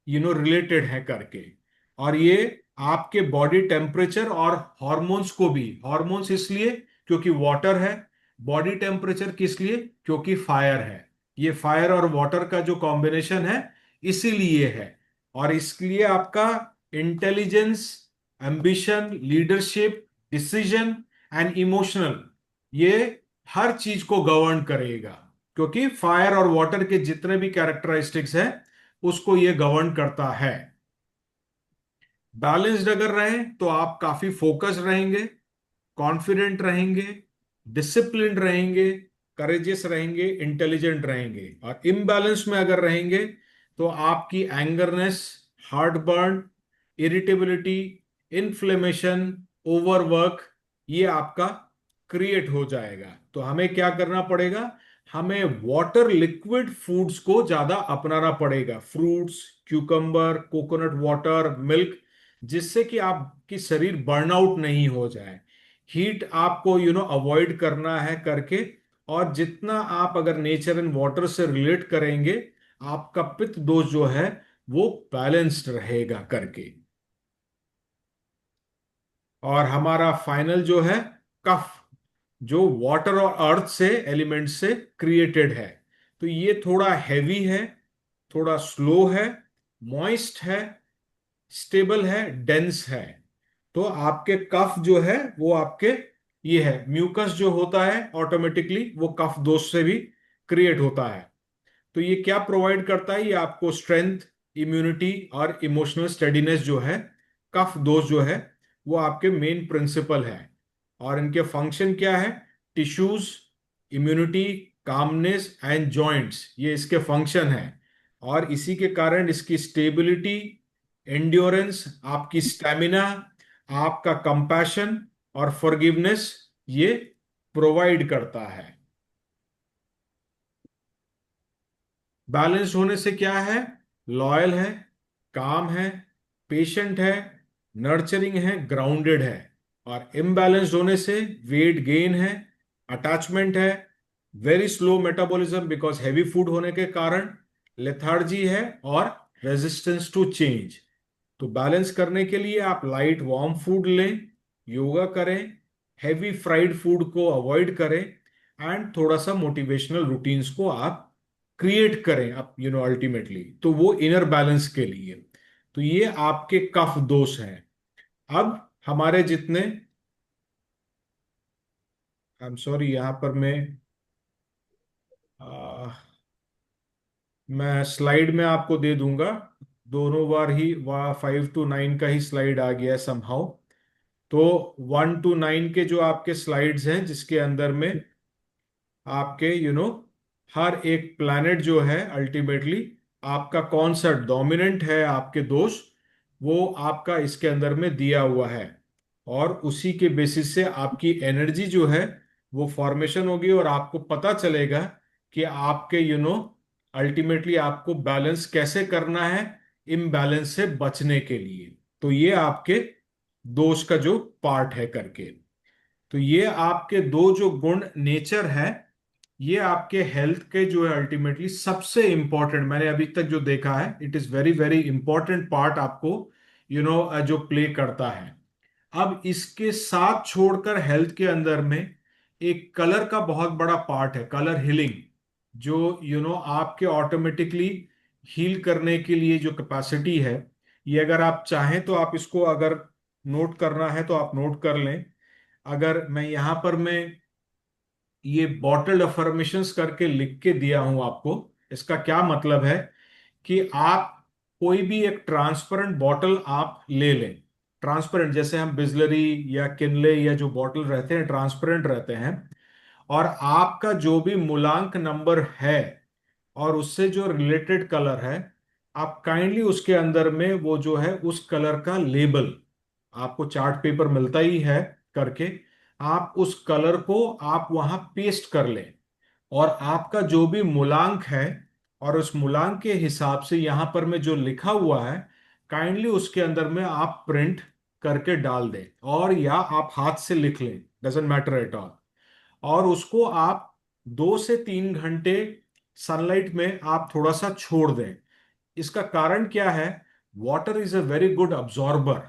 A: रिलेटेड है करके। और ये आपके बॉडी टेम्परेचर और हॉर्मोन्स को भी, हॉर्मोन्स इसलिए क्योंकि वाटर है, बॉडी टेम्परेचर किस लिए? क्योंकि फायर है। ये फायर और वाटर का जो कॉम्बिनेशन है इसीलिए है। और इसलिए आपका intelligence, ambition, leadership, decision and emotional, ये हर चीज को गवर्न करेगा, क्योंकि फायर और वाटर के जितने भी कैरेक्टरिस्टिक्स हैं उसको ये गवर्न करता है। बैलेंस्ड अगर रहे तो आप काफी फोकस रहेंगे, कॉन्फिडेंट रहेंगे, डिसिप्लिन्ड रहेंगे, करेजियस रहेंगे, इंटेलिजेंट रहेंगे। और इम्बैलेंस में अगर रहेंगे तो आपकी angerness, heart burn, irritability, inflammation, overwork, ये आपका क्रिएट हो जाएगा। तो हमें क्या करना पड़ेगा? हमें वाटर लिक्विड फूड्स को ज्यादा अपनाना पड़ेगा, fruits, cucumber, coconut water, milk, जिससे कि आपकी शरीर बर्नआउट नहीं हो जाए। हीट आपको अवॉइड करना है करके। और जितना आप अगर नेचर एंड वाटर से रिलेट करेंगे, आपका पित्त दोष जो है वो बैलेंस्ड रहेगा करके। और हमारा फाइनल जो है कफ, जो वाटर और अर्थ से, एलिमेंट से क्रिएटेड है। तो ये थोड़ा हैवी है, थोड़ा स्लो है, मॉइस्ट है, स्टेबल है, डेंस है। तो आपके कफ जो है वो आपके, ये है म्यूकस जो होता है ऑटोमेटिकली वो कफ दोष से भी क्रिएट होता है। तो ये क्या प्रोवाइड करता है? ये आपको स्ट्रेंथ, इम्यूनिटी और इमोशनल स्टेडीनेस जो है, कफ दोष जो है वो आपके मेन प्रिंसिपल है। और इनके फंक्शन क्या है? Tissues, immunity, calmness and joints, ये इसके फंक्शन है। और इसी के कारण इसकी स्टेबिलिटी, एंड्योरेंस, आपकी स्टेमिना, आपका कंपैशन और फॉरगिवनेस, ये प्रोवाइड करता है। बैलेंस्ड होने से क्या है? लॉयल है, काम है, पेशेंट है, नर्चरिंग है, ग्राउंडेड है। और इम्बैलेंस्ड होने से वेट गेन है, अटैचमेंट है, very slow metabolism because heavy food होने के कारण, लेथार्जी है, और रेजिस्टेंस टू चेंज। तो बैलेंस करने के लिए आप लाइट वार्म फूड लें, योगा करें, हैवी फ्राइड फूड को अवॉइड करें, एंड थोड़ा सा मोटिवेशनल रूटीन्स को आप क्रिएट करें आप अल्टीमेटली, तो वो इनर बैलेंस के लिए। तो ये आपके कफ दोष हैं। अब हमारे जितने, आई एम सॉरी, यहां पर मैं स्लाइड में आपको दे दूंगा, दोनों बार ही वह 5 to 9 का ही स्लाइड आ गया है समहाउ। तो 1 to 9 के जो आपके स्लाइड्स हैं, जिसके अंदर में आपके हर एक प्लैनेट जो है अल्टीमेटली आपका कौन सा डोमिनेंट है, आपके दोष, वो आपका इसके अंदर में दिया हुआ है। और उसी के बेसिस से आपकी एनर्जी जो है वो फॉर्मेशन होगी, और आपको पता चलेगा कि आपके अल्टीमेटली आपको बैलेंस कैसे करना है इम्बैलेंस से बचने के लिए। तो ये आपके दोष का जो पार्ट है करके। तो ये आपके दो जो गुण नेचर है, ये आपके हेल्थ के जो है अल्टीमेटली सबसे इंपॉर्टेंट, मैंने अभी तक जो देखा है, it is very very important part आपको जो प्ले करता है। अब इसके साथ छोड़कर हेल्थ के अंदर में एक कलर का बहुत बड़ा पार्ट है, कलर हीलिंग, जो आपके ऑटोमेटिकली हील करने के लिए जो कैपेसिटी है, ये अगर आप चाहें तो आप इसको अगर नोट करना है तो आप नोट कर लें। अगर मैं यहां पर मैं ये बॉटल्ड अफर्मेशंस करके लिख के दिया हूं आपको, इसका क्या मतलब है कि आप कोई भी एक ट्रांसपेरेंट बॉटल आप ले लें। ट्रांसपेरेंट जैसे हम बिस्लरी या किनले या जो बॉटल रहते हैं ट्रांसपेरेंट रहते हैं, और आपका जो भी मूलांक नंबर है और उससे जो रिलेटेड कलर है, आप काइंडली उसके अंदर में वो जो है उस कलर का लेबल, आपको चार्ट पेपर मिलता ही है करके, आप उस कलर को आप वहां पेस्ट कर लें। और आपका जो भी मूलांक है और उस मूलांक के हिसाब से यहां पर में जो लिखा हुआ है, काइंडली उसके अंदर में आप प्रिंट करके डाल दें, और या आप हाथ से लिख लें, डजेंट मैटर एट ऑल। और उसको आप 2 से 3 घंटे सनलाइट में आप थोड़ा सा छोड़ दें। इसका कारण क्या है? Water is a very good absorber.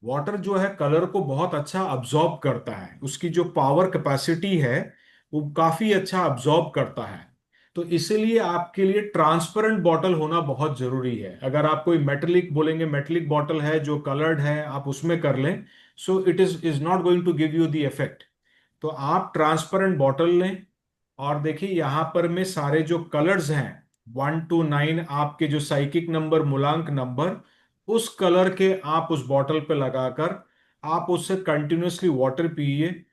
A: Water जो है कलर को बहुत अच्छा अब्जॉर्ब करता है, उसकी जो पावर कैपेसिटी है वो काफी अच्छा अब्जॉर्ब करता है। तो इसीलिए आपके लिए ट्रांसपेरेंट बॉटल होना बहुत जरूरी है। अगर आप कोई मेटेलिक बोलेंगे, मेटेलिक बॉटल है जो कलर्ड है, आप उसमें कर लें, so it is not going to give you the effect. तो आप ट्रांसपेरेंट बॉटल लें, और देखिए यहां पर में सारे जो कलर्स हैं 1 to 9, आपके जो साइकिक नंबर, मूलांक नंबर, उस कलर के आप उस बॉटल पे लगाकर आप उससे कंटिन्यूअसली वाटर पिए।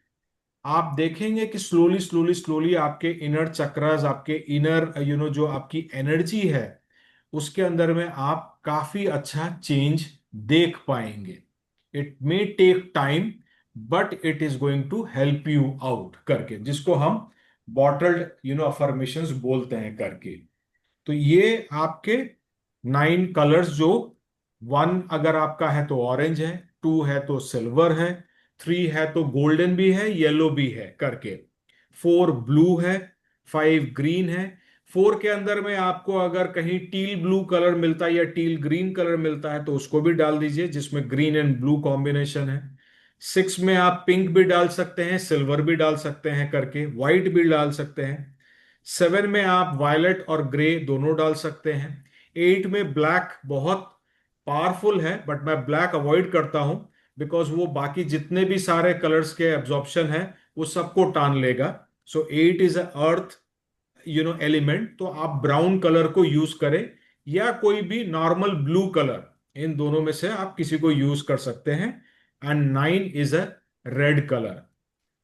A: आप देखेंगे कि स्लोली स्लोली स्लोली आपके इनर चक्रास, आपके इनर जो आपकी एनर्जी है, उसके अंदर में आप काफी अच्छा चेंज देख पाएंगे। It may take time, but it is going to help you out करके, जिसको हम बॉटल्ड अफर्मेशंस बोलते हैं करके। तो ये आपके 9 कलर्स, जो 1 अगर आपका है तो ऑरेंज है, 2 है तो सिल्वर है, 3 है तो गोल्डन भी है, येलो भी है करके, 4 ब्लू है, 5 ग्रीन है। 4 के अंदर में आपको अगर कहीं टील ब्लू कलर मिलता है या टील ग्रीन कलर मिलता है तो उसको भी डाल दीजिए, जिसमें ग्रीन एंड ब्लू कॉम्बिनेशन है। 6 में आप पिंक भी डाल सकते हैं, सिल्वर भी डाल सकते हैं करके, व्हाइट भी डाल सकते हैं। 7 में आप वायलेट और ग्रे दोनों डाल सकते हैं। 8 में ब्लैक बहुत पावरफुल है, बट मैं ब्लैक अवॉइड करता हूं, बिकॉज वो बाकी जितने भी सारे कलर्स के एब्जॉर्प्शन है वो सबको टान लेगा। सो 8 इज अर्थ एलिमेंट, तो आप ब्राउन कलर को यूज करें, या कोई भी नॉर्मल ब्लू कलर, इन दोनों में से आप किसी को यूज कर सकते हैं। And 9 is a red colour.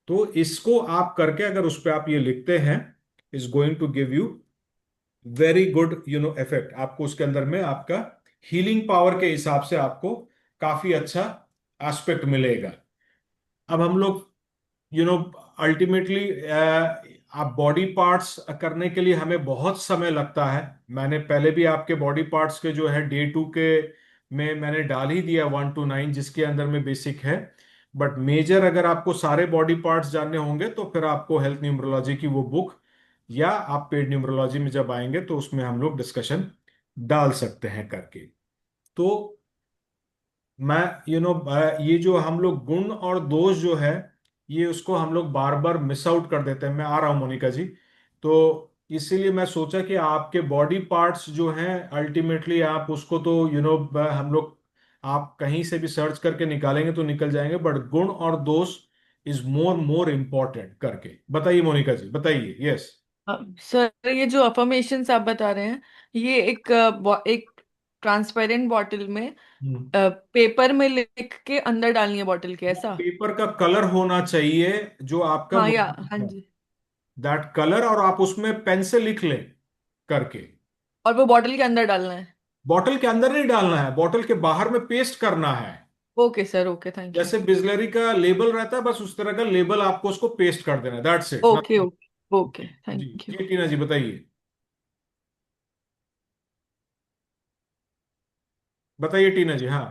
A: तो इसको आप करके अगर उस पर आप ये लिखते हैं, is going to give you very good effect. आपको उसके अंदर में आपका हीलिंग पावर के हिसाब से आपको काफी अच्छा एस्पेक्ट मिलेगा। अब हम लोग यू नो अल्टीमेटली आप बॉडी पार्ट्स करने के लिए हमें बहुत समय लगता है। मैंने पहले भी आपके बॉडी पार्ट्स के जो है डे टू के में मैंने डाल ही दिया 1 to 9, जिसके अंदर में बेसिक है। बट मेजर अगर आपको सारे बॉडी पार्ट्स जानने होंगे तो फिर आपको हेल्थ न्यूमरोलॉजी की वो बुक, या आप पेड न्यूमरोलॉजी में जब आएंगे तो उसमें हम लोग डिस्कशन डाल सकते हैं करके। तो मैं ये जो हम लोग गुण और दोष जो है, ये उसको हम लोग बार बार मिस आउट कर देते हैं। मैं आ रहा हूँ मोनिका जी। तो इसीलिए मैं सोचा कि आपके बॉडी पार्ट्स जो हैं अल्टीमेटली आप उसको तो हम लोग आप कहीं से भी सर्च करके निकालेंगे तो निकल जाएंगे, बट गुण और दोष इज मोर मोर इम्पोर्टेंट करके। बताइए मोनिका जी, बताइए। यस।
D: सर ये जो अफर्मेशंस आप बता रहे हैं, ये एक ट्रांसपेरेंट बॉटल में पेपर में लिख के अंदर डालनी है बॉटल के, ऐसा?
A: पेपर का कलर होना चाहिए जो आपका
D: हाँ हाँ जी।
A: दैट कलर, और आप उसमें पेन से लिख लें करके।
D: और वो बॉटल के अंदर डालना है?
A: बॉटल के अंदर नहीं डालना है, बॉटल के बाहर में पेस्ट करना है।
D: Okay sir, okay, thank you.
A: जैसे बिस्लरी का लेबल रहता है, बस उस तरह का लेबल आपको उसको पेस्ट कर देना है। That's it.
D: Okay okay okay,
A: जी
D: थैंक यू।
A: जी टीना जी बताइए। बताइए टीना जी। हाँ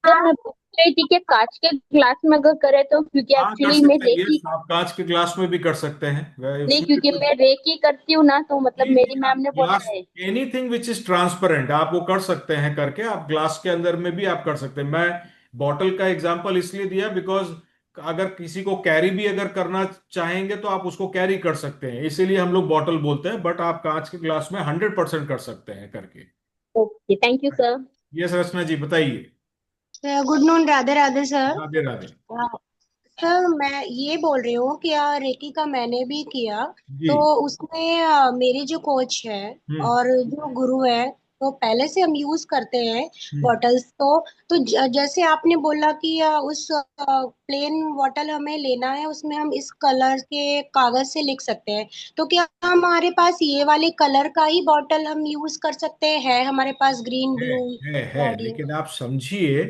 E: सर मैं पूछ रही थी कि कांच के ग्लास में अगर करे तो, क्योंकि
A: हाँ, कर
E: एक्चुअली मैं
A: सकते हैं।
E: रेकी,
A: यस, आप कांच के ग्लास में भी कर सकते हैं,
E: नहीं
A: उसमें भी
E: क्योंकि
A: कोई
E: मैं रेकी करती हूँ ना, तो मतलब
A: जी जी,
E: मेरी मैम
A: आप
E: ने बोला
A: ग्लास
E: है।
A: एनीथिंग विच इज ट्रांसपेरेंट आप वो कर सकते हैं करके। आप ग्लास के अंदर में भी आप कर सकते हैं। मैं बॉटल का एग्जांपल इसलिए दिया बिकॉज अगर किसी को कैरी भी अगर करना चाहेंगे तो आप उसको कैरी कर सकते हैं, इसीलिए हम लोग बॉटल बोलते हैं। बट आप कांच के ग्लास में 100% कर सकते हैं करके।
E: Okay, thank you sir.
A: Yes Rachna ji बताइए।
F: Good noon, Radhe Radhe sir.
A: Radhe Radhe.
F: Sir मैं ये बोल रही हूँ कि रेकी का मैंने भी किया,
A: जी।
F: तो उसमें मेरे जो कोच है
A: हम्म
F: और जो गुरु है, तो पहले से हम यूज करते हैं
A: हम्म
F: बॉटल्स तो जैसे आपने बोला कि उस प्लेन बॉटल हमें लेना है, उसमें हम इस कलर के कागज से लिख सकते हैं, तो क्या हमारे पास ये वाले कलर का ही बॉटल हम यूज कर सकते हैं? हमारे पास ग्रीन,
A: है
F: ब्लू,
A: है,
F: रेड, ये।
A: लेकिन आप समझिए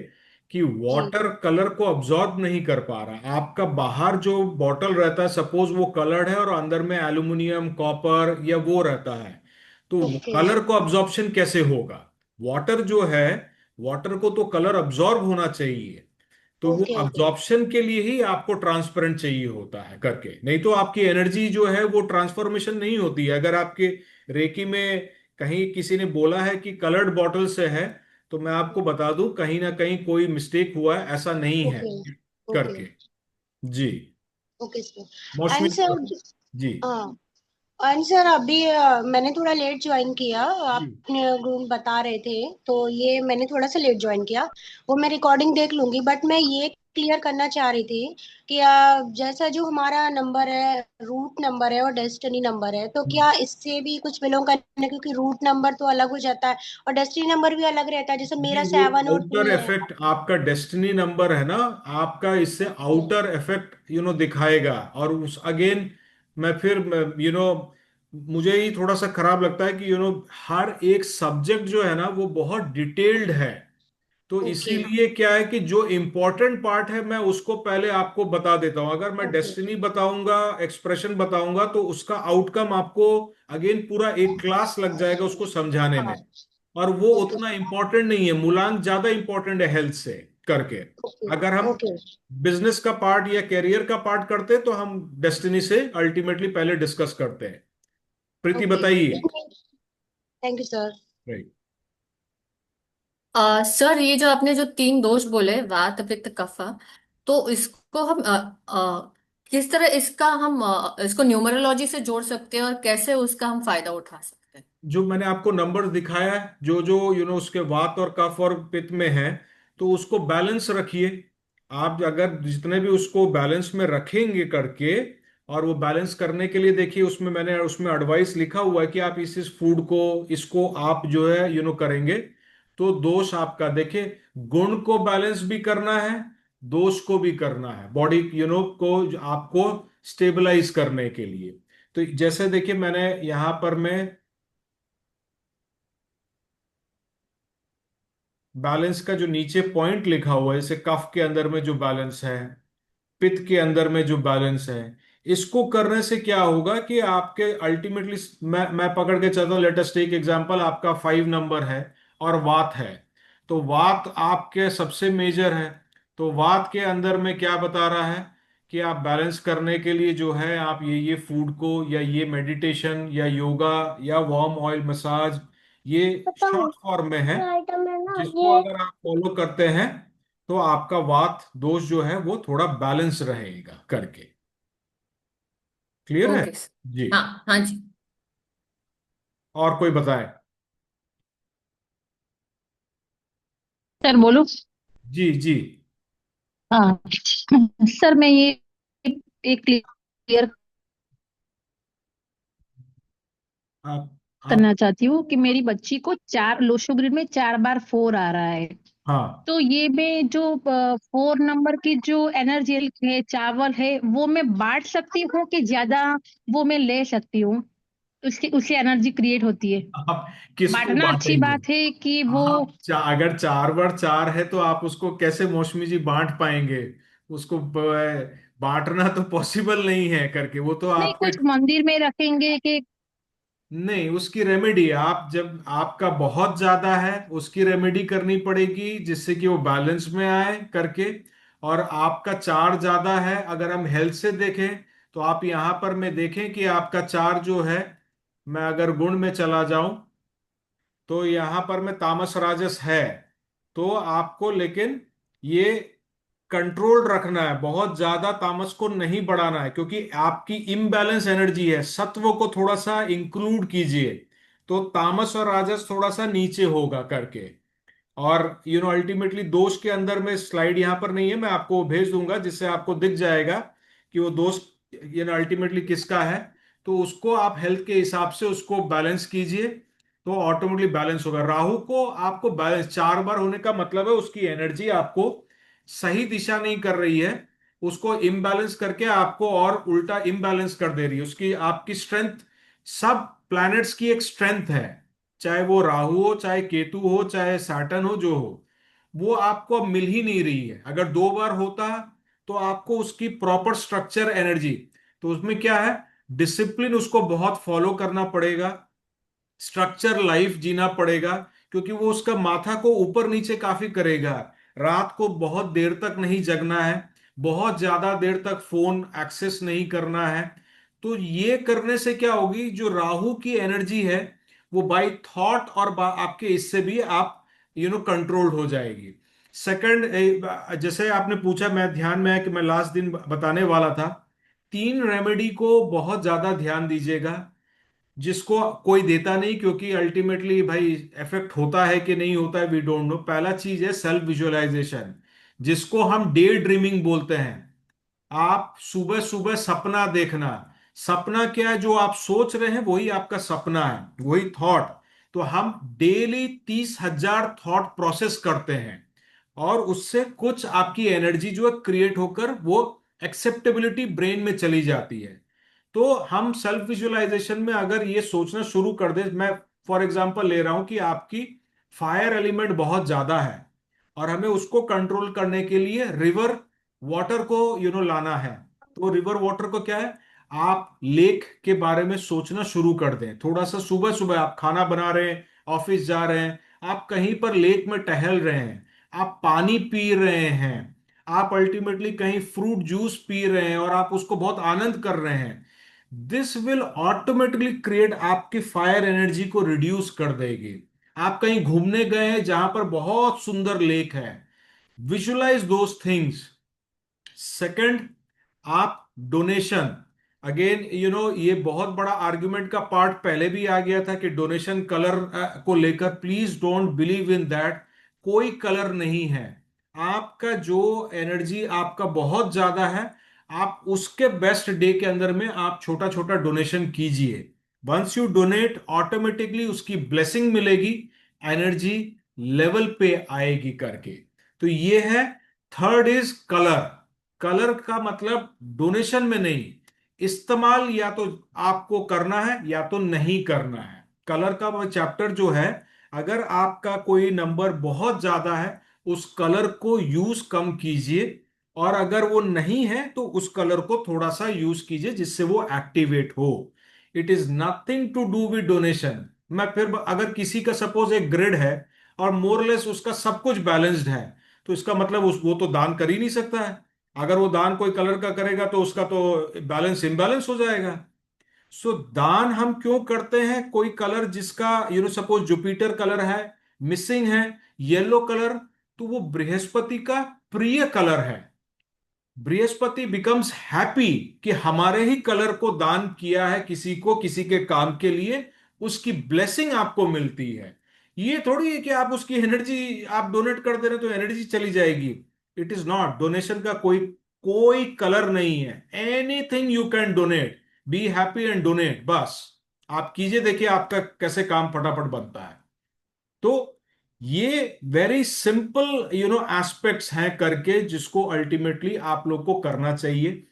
A: कि
F: जी।
A: वाटर कलर को अब्जॉर्ब नहीं कर पा रहा। आपका बाहर जो बॉटल रहता है, सपोज वो कलर्ड है और अंदर में एल्यूमिनियम कॉपर या वो रहता है, तो
F: ओके
A: कलर को अब्जॉर्प्शन कैसे होगा? वाटर जो है, वाटर को तो कलर अब्जॉर्ब होना चाहिए। तो वो
F: ओके ओके
A: अब्जॉर्प्शन के लिए ही आपको ट्रांसपेरेंट चाहिए होता है करके, नहीं तो आपकी एनर्जी जो है वो ट्रांसफॉर्मेशन नहीं होती है। अगर आपके रेकी में कहीं किसी ने बोला है कि कलर्ड बॉटल से है, तो मैं आपको बता दूं कहीं ना कहीं कोई मिस्टेक हुआ है, ऐसा नहीं है
F: ओके ओके
A: करके। जी।
F: Okay sir.
A: Mausami
F: and sir,
A: जी
F: हाँ, एंड सर अभी मैंने थोड़ा लेट ज्वाइन किया,
A: जी
F: आपने ग्रुप बता रहे थे, तो ये मैंने थोड़ा सा लेट ज्वाइन किया। वो मैं रिकॉर्डिंग देख लूंगी, बट मैं ये क्लियर करना चाह रही थी कि जैसा जो हमारा नंबर है, रूट नंबर है और डेस्टिनी नंबर है, तो क्या इससे भी कुछ बिलोंग करना है? क्योंकि रूट नंबर तो अलग हो जाता है और डेस्टिनी नंबर भी अलग रहता है, जैसे
A: जी।
F: मेरा
A: वो
F: 7 और 3
A: आउटर
F: है।
A: इफेक्ट आपका डेस्टिनी नंबर है ना, आपका इससे
F: ओके
A: आउटर इफेक्ट दिखाएगा। और उस अगेन मैं फिर मुझे ही थोड़ा सा खराब लगता है कि हर एक सब्जेक्ट जो है ना वो बहुत डिटेल्ड है। तो
F: ओके
A: इसीलिए क्या है कि जो इम्पोर्टेंट पार्ट है मैं उसको पहले आपको बता देता हूं। अगर मैं
F: ओके
A: डेस्टिनी बताऊंगा, एक्सप्रेशन बताऊंगा, तो उसका आउटकम आपको अगेन पूरा एक क्लास लग जाएगा उसको समझाने में।
F: हाँ,
A: और वो
F: ओके
A: उतना इंपॉर्टेंट नहीं है, मूलांक ज्यादा इंपॉर्टेंट है हेल्थ से करके।
F: ओके
A: अगर हम
F: ओके
A: बिजनेस का पार्ट या कैरियर का पार्ट करते हैं तो हम डेस्टिनी से अल्टीमेटली पहले डिस्कस करते हैं। प्रीति
F: ओके,
A: बताइए।
F: Thank you sir.
A: Right.
B: Sir ये जो आपने जो तीन दोष बोले, वात पित्त कफा, तो इसको हम किस तरह इसका हम इसको न्यूमरोलॉजी से जोड़ सकते हैं और कैसे उसका हम फायदा उठा सकते हैं?
A: जो मैंने आपको नंबर दिखाया है, जो जो उसके वात और कफ और पित्त में है, तो उसको बैलेंस रखिए। आप अगर जितने भी उसको बैलेंस में रखेंगे करके, और वो बैलेंस करने के लिए देखिए उसमें मैंने उसमें एडवाइस लिखा हुआ है कि आप इस फूड को इसको आप जो है करेंगे तो दोष आपका देखिए, गुण को बैलेंस भी करना है, दोष को भी करना है, बॉडी को जो आपको स्टेबलाइज करने के लिए। तो जैसे देखिए मैंने यहां पर मैं बैलेंस का जो नीचे पॉइंट लिखा हुआ है, जैसे कफ के अंदर में जो बैलेंस है, पित्त के अंदर में जो बैलेंस है। इसको करने से क्या होगा कि आपके अल्टीमेटली, मैं पकड़ के चलता हूँ, लेट अस टेक एग्जांपल, आपका 5 नंबर है और वात है। तो वात आपके सबसे मेजर है। तो वात के अंदर में क्या बता रहा है कि आप बैलेंस करने के लिए जो है आप ये फूड को, या ये मेडिटेशन या योगा या वार्म ऑयल मसाज, ये शॉर्ट फॉर्म में है,
E: आइटम है ना
A: जिसको
E: ये।
A: अगर आप फॉलो करते हैं तो आपका वात दोष जो है वो थोड़ा बैलेंस रहेगा करके। क्लियर है?
B: Okay sir.
A: जी।
B: हाँ हाँ जी।
A: और कोई बताए?
G: सर बोलूं?
A: जी जी।
G: हाँ सर, मैं ये एक क्लियर
A: आप
G: करना चाहती हूँ कि मेरी बच्ची को चार लोशोग्रिड में 4 बार 4 आ रहा है।
A: हाँ,
G: तो ये मैं जो 4 नंबर की जो एनर्जी है, चावल है, वो मैं बांट सकती हूँ कि ज्यादा वो मैं ले सकती हूँ? उसकी उससे एनर्जी क्रिएट होती है।
A: आप किसको
G: बांटना अच्छी
A: बांटेंगे?
G: बात है कि वो।
A: अगर 4 बार 4 है तो आप उसको कैसे मौसमी जी बांट पाएंगे? उसको बांटना तो पॉसिबल नहीं है करके, वो तो
G: नहीं,
A: आपके।
G: कुछ मंदिर में रखेंगे कि?
A: नहीं, उसकी रेमेडी, आप जब आपका बहुत ज्यादा है उसकी रेमेडी करनी पड़ेगी जिससे कि वो बैलेंस में आए करके। और आपका 4 ज्यादा है, अगर हम हेल्थ से देखें तो आप यहां पर में देखें कि आपका 4 जो है, मैं अगर गुण में चला जाऊं तो यहां पर में तामस राजस है। तो आपको लेकिन ये कंट्रोल रखना है, बहुत ज्यादा तामस को नहीं बढ़ाना है, क्योंकि आपकी इम्बैलेंस एनर्जी है, सत्व को थोड़ा सा इंक्लूड कीजिए, तो तामस और राजस थोड़ा सा नीचे होगा करके। और अल्टीमेटली दोष के अंदर में स्लाइड यहां पर नहीं है, मैं आपको भेज दूंगा जिससे आपको दिख जाएगा कि वो दोष अल्टीमेटली किसका है। तो उसको आप हेल्थ के हिसाब से उसको बैलेंस कीजिए, तो ऑटोमेटिकली बैलेंस होगा। राहु को आपको बैलेंस 4 बार होने का मतलब है उसकी एनर्जी आपको सही दिशा नहीं कर रही है, उसको इम्बैलेंस करके आपको और उल्टा इम्बैलेंस कर दे रही है। उसकी आपकी स्ट्रेंथ, सब प्लैनेट्स की एक स्ट्रेंथ है, चाहे वो राहु हो, चाहे केतु हो, चाहे सैटर्न हो, जो हो, वो आपको अब मिल ही नहीं रही है। अगर 2 बार होता तो आपको उसकी प्रॉपर स्ट्रक्चर एनर्जी, तो उसमें क्या है, डिसिप्लिन उसको बहुत फॉलो करना पड़ेगा, स्ट्रक्चर लाइफ जीना पड़ेगा, क्योंकि वो उसका माथा को ऊपर नीचे काफी करेगा। रात को बहुत देर तक नहीं जगना है, बहुत ज्यादा देर तक फोन एक्सेस नहीं करना है। तो ये करने से क्या होगी, जो राहु की एनर्जी है वो बाय थॉट और आपके इससे भी आप कंट्रोल्ड हो जाएगी। सेकंड, जैसे आपने पूछा, मैं ध्यान में है कि मैं लास्ट दिन बताने वाला था, 3 रेमेडी को बहुत ज्यादा ध्यान दीजिएगा, जिसको कोई देता नहीं, क्योंकि अल्टीमेटली भाई इफेक्ट होता है कि नहीं होता है वी डोंट नो। पहला चीज है सेल्फ विजुअलाइजेशन, जिसको हम डे ड्रीमिंग बोलते हैं। आप सुबह सुबह सपना देखना। सपना क्या है, जो आप सोच रहे हैं वही आपका सपना है, वही थॉट। तो हम डेली 30,000 थॉट प्रोसेस करते हैं, और उससे कुछ आपकी एनर्जी जो है क्रिएट होकर वो एक्सेप्टेबिलिटी ब्रेन में चली जाती है। तो हम सेल्फ विजुअलाइजेशन में अगर ये सोचना शुरू कर दे, मैं फॉर एग्जांपल ले रहा हूं कि आपकी फायर एलिमेंट बहुत ज्यादा है और हमें उसको कंट्रोल करने के लिए रिवर वाटर को लाना है। तो रिवर वाटर को क्या है, आप लेक के बारे में सोचना शुरू कर दें। थोड़ा सा सुबह सुबह आप खाना बना रहे हैं, ऑफिस जा रहे हैं, आप कहीं पर लेक में टहल रहे हैं, आप पानी पी रहे हैं, आप अल्टीमेटली कहीं फ्रूट जूस पी रहे हैं और आप उसको बहुत आनंद कर रहे हैं, दिस विल ऑटोमेटिकली क्रिएट, आपकी फायर एनर्जी को रिड्यूस कर देगी। आप कहीं घूमने गए हैं जहां पर बहुत सुंदर लेक है, विजुअलाइज दोज थिंग्स। सेकंड, आप डोनेशन, अगेन ये बहुत बड़ा आर्गुमेंट का पार्ट पहले भी आ गया था कि डोनेशन कलर को लेकर, please don't believe in that. कोई कलर नहीं है। आपका जो एनर्जी आपका बहुत ज्यादा है, आप उसके बेस्ट डे के अंदर में आप छोटा छोटा डोनेशन कीजिए। वंस यू डोनेट, ऑटोमेटिकली उसकी ब्लेसिंग मिलेगी, एनर्जी लेवल पे आएगी करके। तो ये है। Third is colour. कलर का मतलब डोनेशन में नहीं, इस्तेमाल या तो आपको करना है या तो नहीं करना है। कलर का वो चैप्टर जो है, अगर आपका कोई नंबर बहुत ज्यादा है, उस कलर को यूज कम कीजिए और अगर वो नहीं है तो उस कलर को थोड़ा सा यूज कीजिए जिससे वो एक्टिवेट हो। It is nothing to do with donation. मैं फिर अगर किसी का सपोज एक ग्रिड है और मोरलेस उसका सब कुछ बैलेंस्ड है, तो इसका मतलब वो तो दान कर ही नहीं सकता है। अगर वो दान कोई कलर का करेगा तो उसका तो बैलेंस इम्बैलेंस हो जाएगा। सो दान हम क्यों करते हैं? कोई कलर जिसका सपोज जुपिटर कलर है, मिसिंग है, येलो कलर, तो वो बृहस्पति का प्रिय कलर है। बृहस्पति बिकम्स हैप्पी कि हमारे ही कलर को दान किया है किसी को, किसी के काम के लिए, उसकी ब्लेसिंग आपको मिलती है। ये थोड़ी है कि आप उसकी एनर्जी आप डोनेट कर दे रहे तो एनर्जी चली जाएगी। It is not. डोनेशन का कोई कोई कलर नहीं है। Anything you can donate. Be happy and donate, बस आप कीजिए, देखिए आपका कैसे काम फटाफट बनता है। तो ये वेरी सिंपल एस्पेक्ट्स हैं करके जिसको अल्टीमेटली आप लोग को करना चाहिए।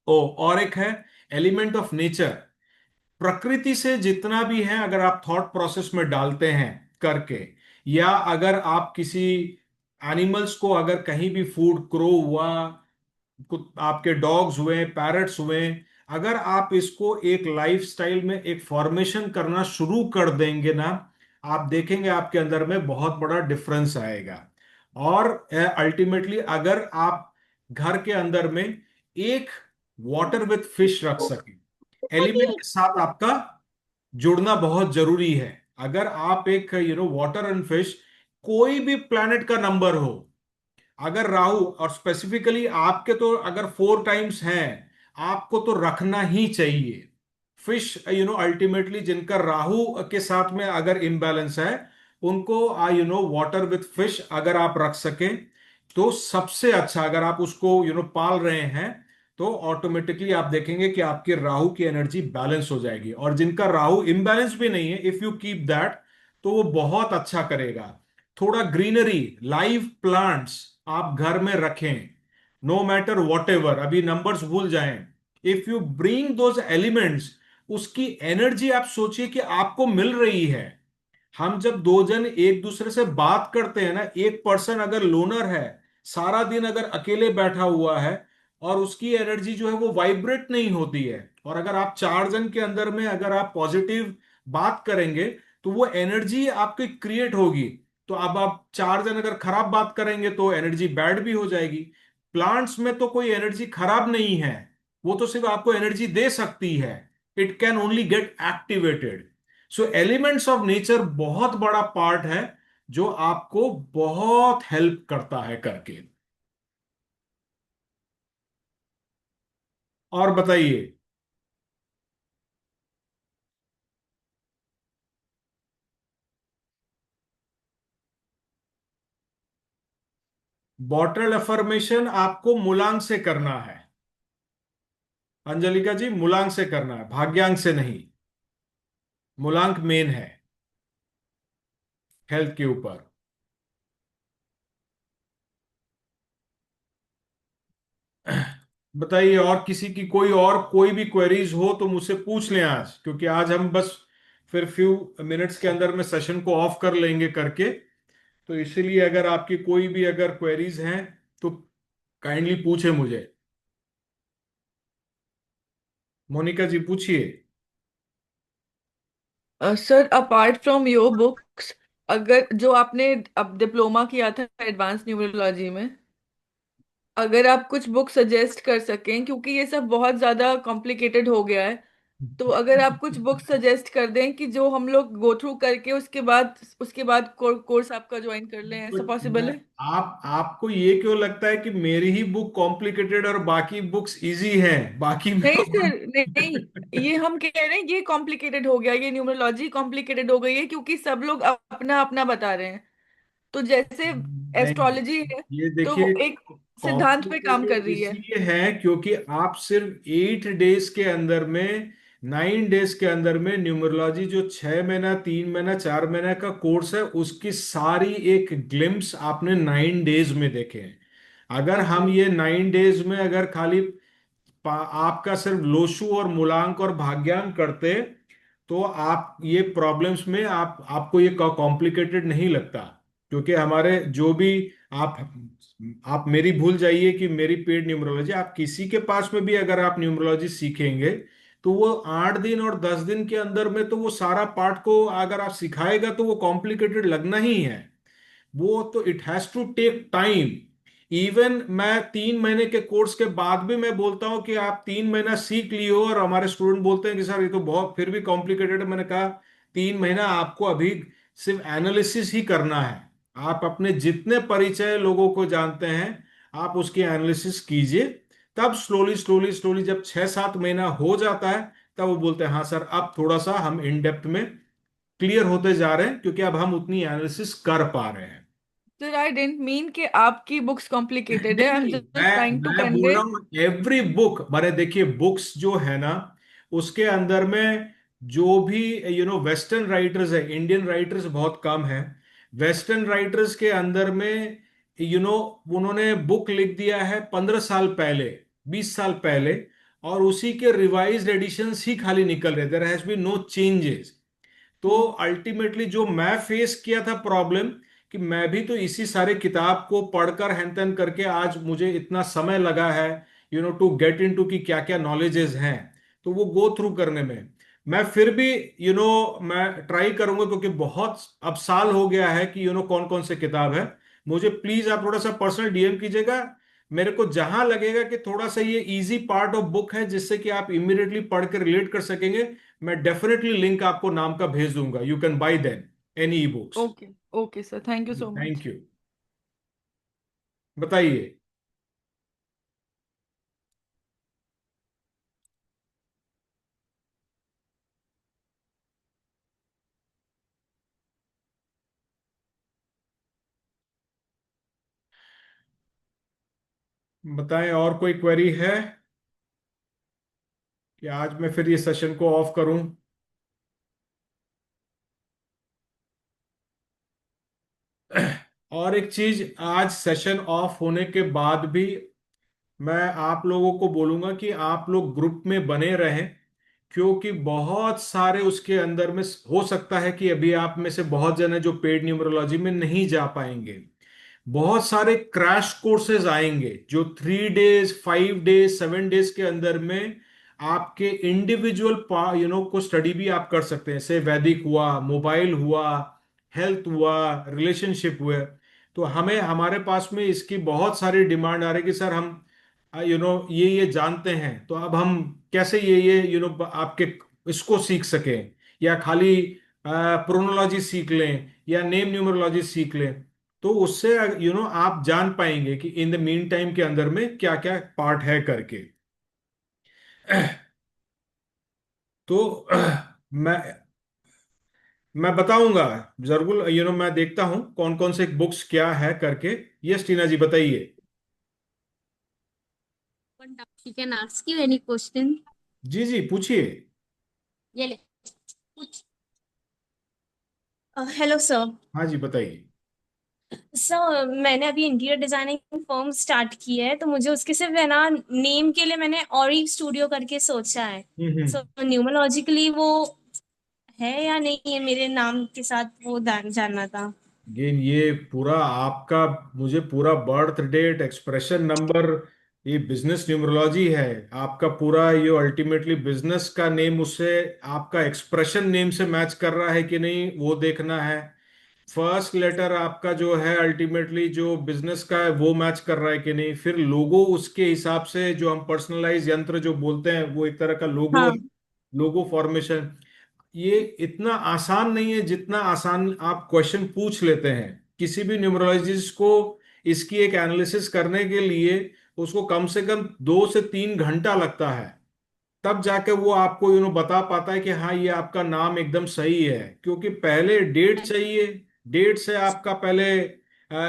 A: और एक है एलिमेंट ऑफ नेचर। प्रकृति से जितना भी है अगर आप थॉट प्रोसेस में डालते हैं करके, या अगर आप किसी एनिमल्स को, अगर कहीं भी फूड क्रो हुआ, आपके डॉग्स हुए, पैरट्स हुए, अगर आप इसको एक लाइफस्टाइल में एक फॉर्मेशन करना शुरू कर देंगे ना, आप देखेंगे आपके अंदर में बहुत बड़ा डिफरेंस आएगा। और अल्टीमेटली अगर आप घर के अंदर में एक वाटर विथ फिश रख सके, एलिमेंट के साथ आपका जुड़ना बहुत जरूरी है। अगर आप एक वाटर एंड फिश, कोई भी प्लैनेट का नंबर हो, अगर राहु, और स्पेसिफिकली आपके तो अगर 4 टाइम्स हैं, आपको तो रखना ही चाहिए। फिश अल्टीमेटली जिनका राहु के साथ में अगर इम्बैलेंस है, उनको वाटर विथ फिश अगर आप रख सकें तो सबसे अच्छा। अगर आप उसको पाल रहे हैं तो ऑटोमेटिकली आप देखेंगे कि आपके राहु की एनर्जी बैलेंस हो जाएगी। और जिनका राहु इम्बैलेंस भी नहीं है, इफ यू कीप दैट, तो वो बहुत अच्छा करेगा। थोड़ा ग्रीनरी, लाइव प्लांट्स आप घर में रखें, नो मैटर वॉट एवर, अभी नंबर्स भूल जाएं। If you bring those elements, उसकी एनर्जी आप सोचिए कि आपको मिल रही है। हम जब दो जन एक दूसरे से बात करते हैं ना, एक पर्सन अगर लोनर है, सारा दिन अगर अकेले बैठा हुआ है, और उसकी एनर्जी जो है वो वाइब्रेट नहीं होती है, और अगर आप 4 जन के अंदर में अगर आप पॉजिटिव बात करेंगे तो वो एनर्जी आपकी क्रिएट होगी। तो अब आप 4 जन अगर खराब बात करेंगे तो एनर्जी बैड भी हो जाएगी। प्लांट्स में तो कोई एनर्जी खराब नहीं है, वो तो सिर्फ आपको एनर्जी दे सकती है। It can only get activated. So elements of nature बहुत बड़ा पार्ट है जो आपको बहुत हेल्प करता है करके। और बताइए। बॉटल अफर्मेशन आपको मूलांक से करना है, अंजलिका जी, मूलांक से करना है, भाग्यांक से नहीं। मूलांक मेन है हेल्थ के ऊपर। बताइए, और किसी की कोई और कोई भी क्वेरीज हो तो मुझसे पूछ लें आज, क्योंकि आज हम बस फिर फ्यू मिनट्स के अंदर में सेशन को ऑफ कर लेंगे करके। तो इसीलिए अगर आपकी कोई भी अगर क्वेरीज हैं तो काइंडली पूछे मुझे। मोनिका जी पूछिए।
D: Sir, apart from your books, अगर जो आपने अब डिप्लोमा किया था एडवांस न्यूमरोलॉजी में, अगर आप कुछ बुक सजेस्ट कर सकें, क्योंकि ये सब बहुत ज्यादा कॉम्प्लिकेटेड हो गया है, तो अगर आप कुछ बुक सजेस्ट कर दें कि जो हम लोग गो थ्रू करके उसके बाद कोर्स आपका ज्वाइन कर लें,
A: तो
D: ऐसा पॉसिबल
A: मैं
D: है?
A: आपको ये क्यों लगता है कि मेरी ही बुक कॉम्प्लिकेटेड और बाकी बुक्स इजी हैं? बाकी में
D: नहीं सर, नहीं, ये हम कह रहे हैं ये कॉम्प्लिकेटेड हो गया, ये न्यूमरोलॉजी कॉम्प्लिकेटेड हो गई है क्योंकि सब लोग अपना अपना बता रहे हैं। तो जैसे
A: नहीं,
D: एस्ट्रोलॉजी है,
A: ये
D: तो वो
A: देखिए,
D: एक सिद्धांत पे काम कर
A: कॉम्प्लिकेटेड
D: रही है।
A: इसलिए है क्योंकि आप सिर्फ 8 डेज के अंदर में, 9 डेज के अंदर में न्यूमरोलॉजी जो 6 महीना, 3 महीना, 4 महीना का कोर्स है, उसकी सारी एक ग्लिम्स आपने 9 डेज में देखे हैं। अगर हम ये 9 डेज में अगर खाली आपका सिर्फ लोशु और मूलांक और भाग्यांक करते, तो आप ये प्रॉब्लम्स में आपको ये कॉम्प्लिकेटेड नहीं लगता। क्योंकि हमारे जो भी आप आप मेरी भूल जाइए कि मेरी पेड न्यूमरोलॉजी, आप किसी के पास में भी अगर आप न्यूमरोलॉजी सीखेंगे तो वो 8 दिन और 10 दिन के अंदर में तो वो सारा पार्ट को अगर आप सिखाएगा तो वो कॉम्प्लिकेटेड लगना ही है। वो तो it has to take time. Even मैं 3 महीने के कोर्स के बाद भी मैं बोलता हूँ कि आप 3 महीना सीख लियो, और हमारे स्टूडेंट बोलते हैं कि सर ये तो बहुत फिर भी कॉम्प्लिकेटेड है। मैंने कहा 3 महीना आपको अभी सिर्फ एनालिसिस ही करना है। आप अपने जितने परिचय लोगों को जानते हैं आप उसकी एनालिसिस कीजिए। तब स्लोली स्लोली स्लोली जब 6-7 महीना हो जाता है तब वो बोलते हैं हाँ सर अब थोड़ा सा हम इन डेप्थ में क्लियर होते जा रहे हैं, क्योंकि अब हम उतनी एनालिसिस कर पा रहे हैं।
D: सर आई डेंट मीन कि आपकी बुक्स कॉम्प्लिकेटेड है,
A: नहीं
D: आई एम
A: नहीं,
D: जस्ट
A: मैं
D: ट्राइंग टू
A: मैं बोल
D: कन्वे।
A: रहा हूँ एवरी बुक, माने देखिए बुक्स जो है ना उसके अंदर में जो भी वेस्टर्न राइटर्स है, इंडियन राइटर्स बहुत कम है। वेस्टर्न राइटर्स के अंदर में उन्होंने बुक लिख दिया है 15 साल पहले, 20 साल पहले, और उसी के रिवाइज्ड एडिशंस ही खाली निकल रहे, there has been no changes. तो अल्टीमेटली जो मैं फेस किया था प्रॉब्लम, कि मैं भी तो इसी सारे किताब को पढ़कर हैन तैन करके आज मुझे इतना समय लगा है टू गेट इनटू कि क्या क्या नॉलेजेस हैं। तो वो गो थ्रू करने में मैं फिर भी मैं ट्राई करूंगा, क्योंकि बहुत अब साल हो गया है कि कौन कौन से किताब है। मुझे प्लीज आप थोड़ा सा पर्सनल डीएम कीजिएगा। मेरे को जहां लगेगा कि थोड़ा सा ये इजी पार्ट ऑफ बुक है जिससे कि आप इमीडिएटली पढ़ के रिलेट कर सकेंगे, मैं डेफिनेटली लिंक आपको नाम का भेज दूंगा। You can buy them any e books.
D: Okay. Okay sir, thank you so much.
A: Thank you. बताइए। बताएं और कोई क्वेरी है कि आज मैं फिर ये सेशन को ऑफ करूं। और एक चीज, आज सेशन ऑफ होने के बाद भी मैं आप लोगों को बोलूंगा कि आप लोग ग्रुप में बने रहें, क्योंकि बहुत सारे उसके अंदर में हो सकता है कि अभी आप में से बहुत जने जो पेड न्यूमरोलॉजी में नहीं जा पाएंगे। बहुत सारे क्रैश कोर्सेज आएंगे जो 3 डेज 5 डेज 7 डेज के अंदर में आपके इंडिविजुअल को स्टडी भी आप कर सकते हैं। जैसे वैदिक हुआ, मोबाइल हुआ, हेल्थ हुआ, रिलेशनशिप हुए। तो हमें हमारे पास में इसकी बहुत सारी डिमांड आ रही है कि सर हम ये जानते हैं तो अब हम कैसे ये आपके इसको सीख सकें, या खाली प्रोनोलॉजी सीख लें या नेम न्यूमरोलॉजी सीख लें। तो उससे आप जान पाएंगे कि इन द मीन टाइम के अंदर में क्या क्या पार्ट है करके। तो मैं मैं बताऊंगा जरूर। मैं देखता हूं कौन कौन से बुक्स क्या है करके। यस टीना जी बताइए।
H: She can ask you any question.
A: जी जी पूछिए।
H: ये ले पूछ। Hello sir.
A: हाँ जी बताइए।
H: सर मैंने अभी इंटीरियर डिजाइनिंग फर्म स्टार्ट की है, तो मुझे उसके सिर्फ है ना नेम के लिए मैंने ऑरी स्टूडियो करके सोचा है।
A: हम्म।
H: सो न्यूमोलॉजिकली वो है या नहीं है मेरे नाम के साथ, वो जानना था।
A: अगेन ये पूरा आपका, मुझे पूरा बर्थ डेट, एक्सप्रेशन नंबर, ये बिजनेस न्यूमरोलॉजी है आपका पूरा। ये अल्टीमेटली बिजनेस का नेम उससे आपका एक्सप्रेशन नेम से मैच कर रहा है कि नहीं वो देखना है। फर्स्ट लेटर आपका जो है अल्टीमेटली जो बिजनेस का है वो मैच कर रहा है कि नहीं। फिर लोगो उसके हिसाब से, जो हम पर्सनलाइज यंत्र जो बोलते हैं वो एक तरह का लोगो है,
H: हाँ।
A: लोगो फॉर्मेशन। ये इतना आसान नहीं है जितना आसान आप क्वेश्चन पूछ लेते हैं। किसी भी न्यूमरोलॉजिस्ट को इसकी एक एनालिसिस करने के लिए उसको कम से कम 2 से 3 घंटा लगता है। तब जाके वो आपको बता पाता है कि हाँ ये आपका नाम एकदम सही है। क्योंकि पहले डेट चाहिए, डेट से आपका पहले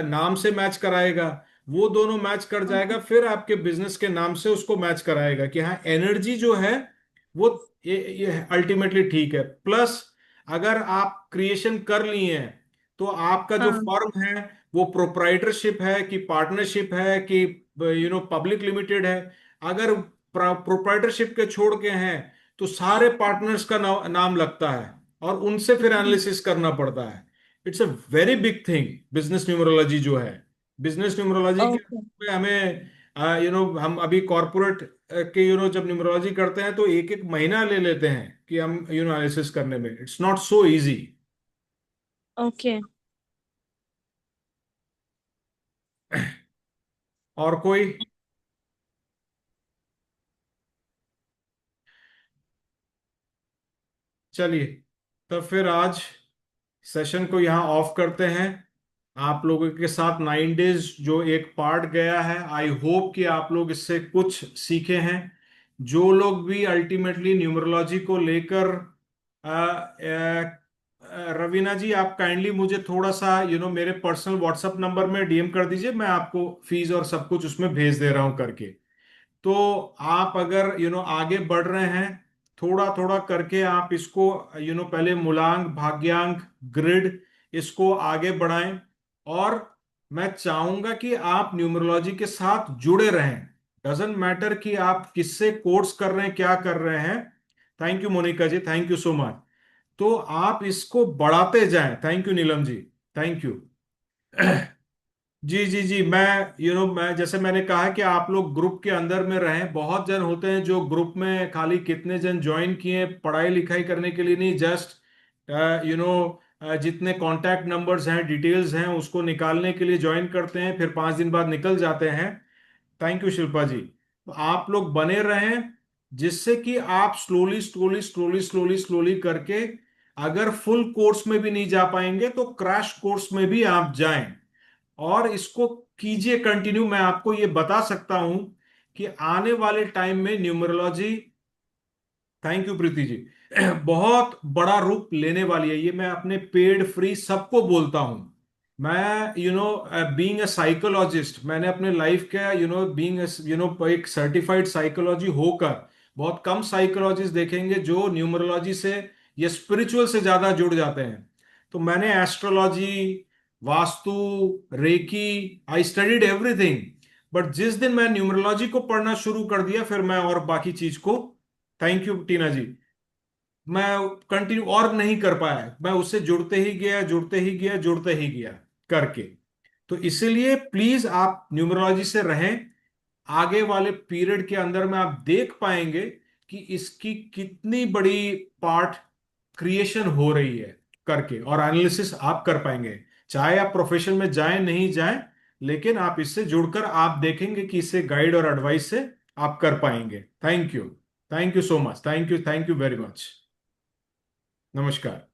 A: नाम से मैच कराएगा, वो दोनों मैच कर जाएगा, फिर आपके बिजनेस के नाम से उसको मैच कराएगा कि हाँ एनर्जी जो है वो ये अल्टीमेटली ठीक है। प्लस अगर आप क्रिएशन कर लिए हैं तो आपका जो
H: हाँ।
A: फर्म है वो प्रोप्राइटरशिप है कि पार्टनरशिप है कि पब्लिक लिमिटेड है। अगर प्रोप्राइटरशिप के छोड़ के हैं तो सारे पार्टनर्स का नाम लगता है और उनसे फिर एनालिसिस करना पड़ता है। It's a very big thing business numerology जो है। बिजनेस न्यूमरोलॉजी के
H: ओके।
A: में हमें हम अभी कॉरपोरेट के जब न्यूमरोलॉजी करते हैं तो एक एक महीना ले लेते हैं कि हम एनालिसिस करने में। It's not so easy.
H: Okay.
A: और कोई? चलिए, तब फिर आज सेशन को यहाँ ऑफ करते हैं। आप लोगों के साथ 9 डेज जो एक पार्ट गया है, आई होप कि आप लोग इससे कुछ सीखे हैं। जो लोग भी अल्टीमेटली न्यूमरोलॉजी को लेकर रवीना जी, आप काइंडली मुझे थोड़ा सा मेरे पर्सनल व्हाट्सएप नंबर में डीएम कर दीजिए। मैं आपको फीस और सब कुछ उसमें भेज दे रहा हूं करके। तो आप अगर आगे बढ़ रहे हैं, थोड़ा थोड़ा करके आप इसको पहले मूलांक, भाग्यांक, ग्रिड, इसको आगे बढ़ाएं। और मैं चाहूंगा कि आप न्यूमरोलॉजी के साथ जुड़े रहें। डजेंट मैटर कि आप किससे कोर्स कर रहे हैं, क्या कर रहे हैं। Thank you Monika ji, thank you so much. तो आप इसको बढ़ाते जाएं। Thank you Neelam ji, thank you. जी जी जी, मैं जैसे मैंने कहा कि आप लोग ग्रुप के अंदर में रहें। बहुत जन होते हैं जो ग्रुप में खाली कितने जन ज्वाइन किए पढ़ाई लिखाई करने के लिए नहीं, जस्ट जितने कांटेक्ट नंबर्स हैं, डिटेल्स हैं, उसको निकालने के लिए ज्वाइन करते हैं, फिर 5 दिन बाद निकल जाते हैं। थैंक यू शिल्पा जी। तो आप लोग बने रहें, जिससे कि आप slowly slowly slowly slowly slowly करके, अगर फुल कोर्स में भी नहीं जा पाएंगे तो क्रैश कोर्स में भी आप जाएं। और इसको कीजिए कंटिन्यू। मैं आपको ये बता सकता हूं कि आने वाले टाइम में numerology, thank you Preeti ji, बहुत बड़ा रूप लेने वाली है। ये मैं अपने पेड फ्री सबको बोलता हूं। मैं बीइंग अ साइकोलॉजिस्ट, मैंने अपने लाइफ का बीइंग एक सर्टिफाइड साइकोलॉजी होकर, बहुत कम साइकोलॉजिस्ट देखेंगे जो न्यूमरोलॉजी से या स्पिरिचुअल से ज्यादा जुड़ जाते हैं। तो मैंने astrology, vastu, reiki, I studied everything. But जिस दिन मैं न्यूमरोलॉजी को पढ़ना शुरू कर दिया, फिर मैं और बाकी चीज को, थैंक यू टीना जी, मैं कंटिन्यू और नहीं कर पाया। मैं उससे जुड़ते ही गया, जुड़ते ही गया, जुड़ते ही गया करके। तो इसीलिए प्लीज आप न्यूमरोलॉजी से रहें। आगे वाले पीरियड के अंदर में आप देख पाएंगे कि इसकी कितनी बड़ी पार्ट क्रिएशन हो रही है करके, और एनालिसिस आप कर पाएंगे। चाहे आप प्रोफेशन में जाएं नहीं जाएं, लेकिन आप इससे जुड़कर आप देखेंगे कि इससे गाइड और एडवाइस से आप कर पाएंगे। Thank you, thank you so much, thank you very much. नमस्कार।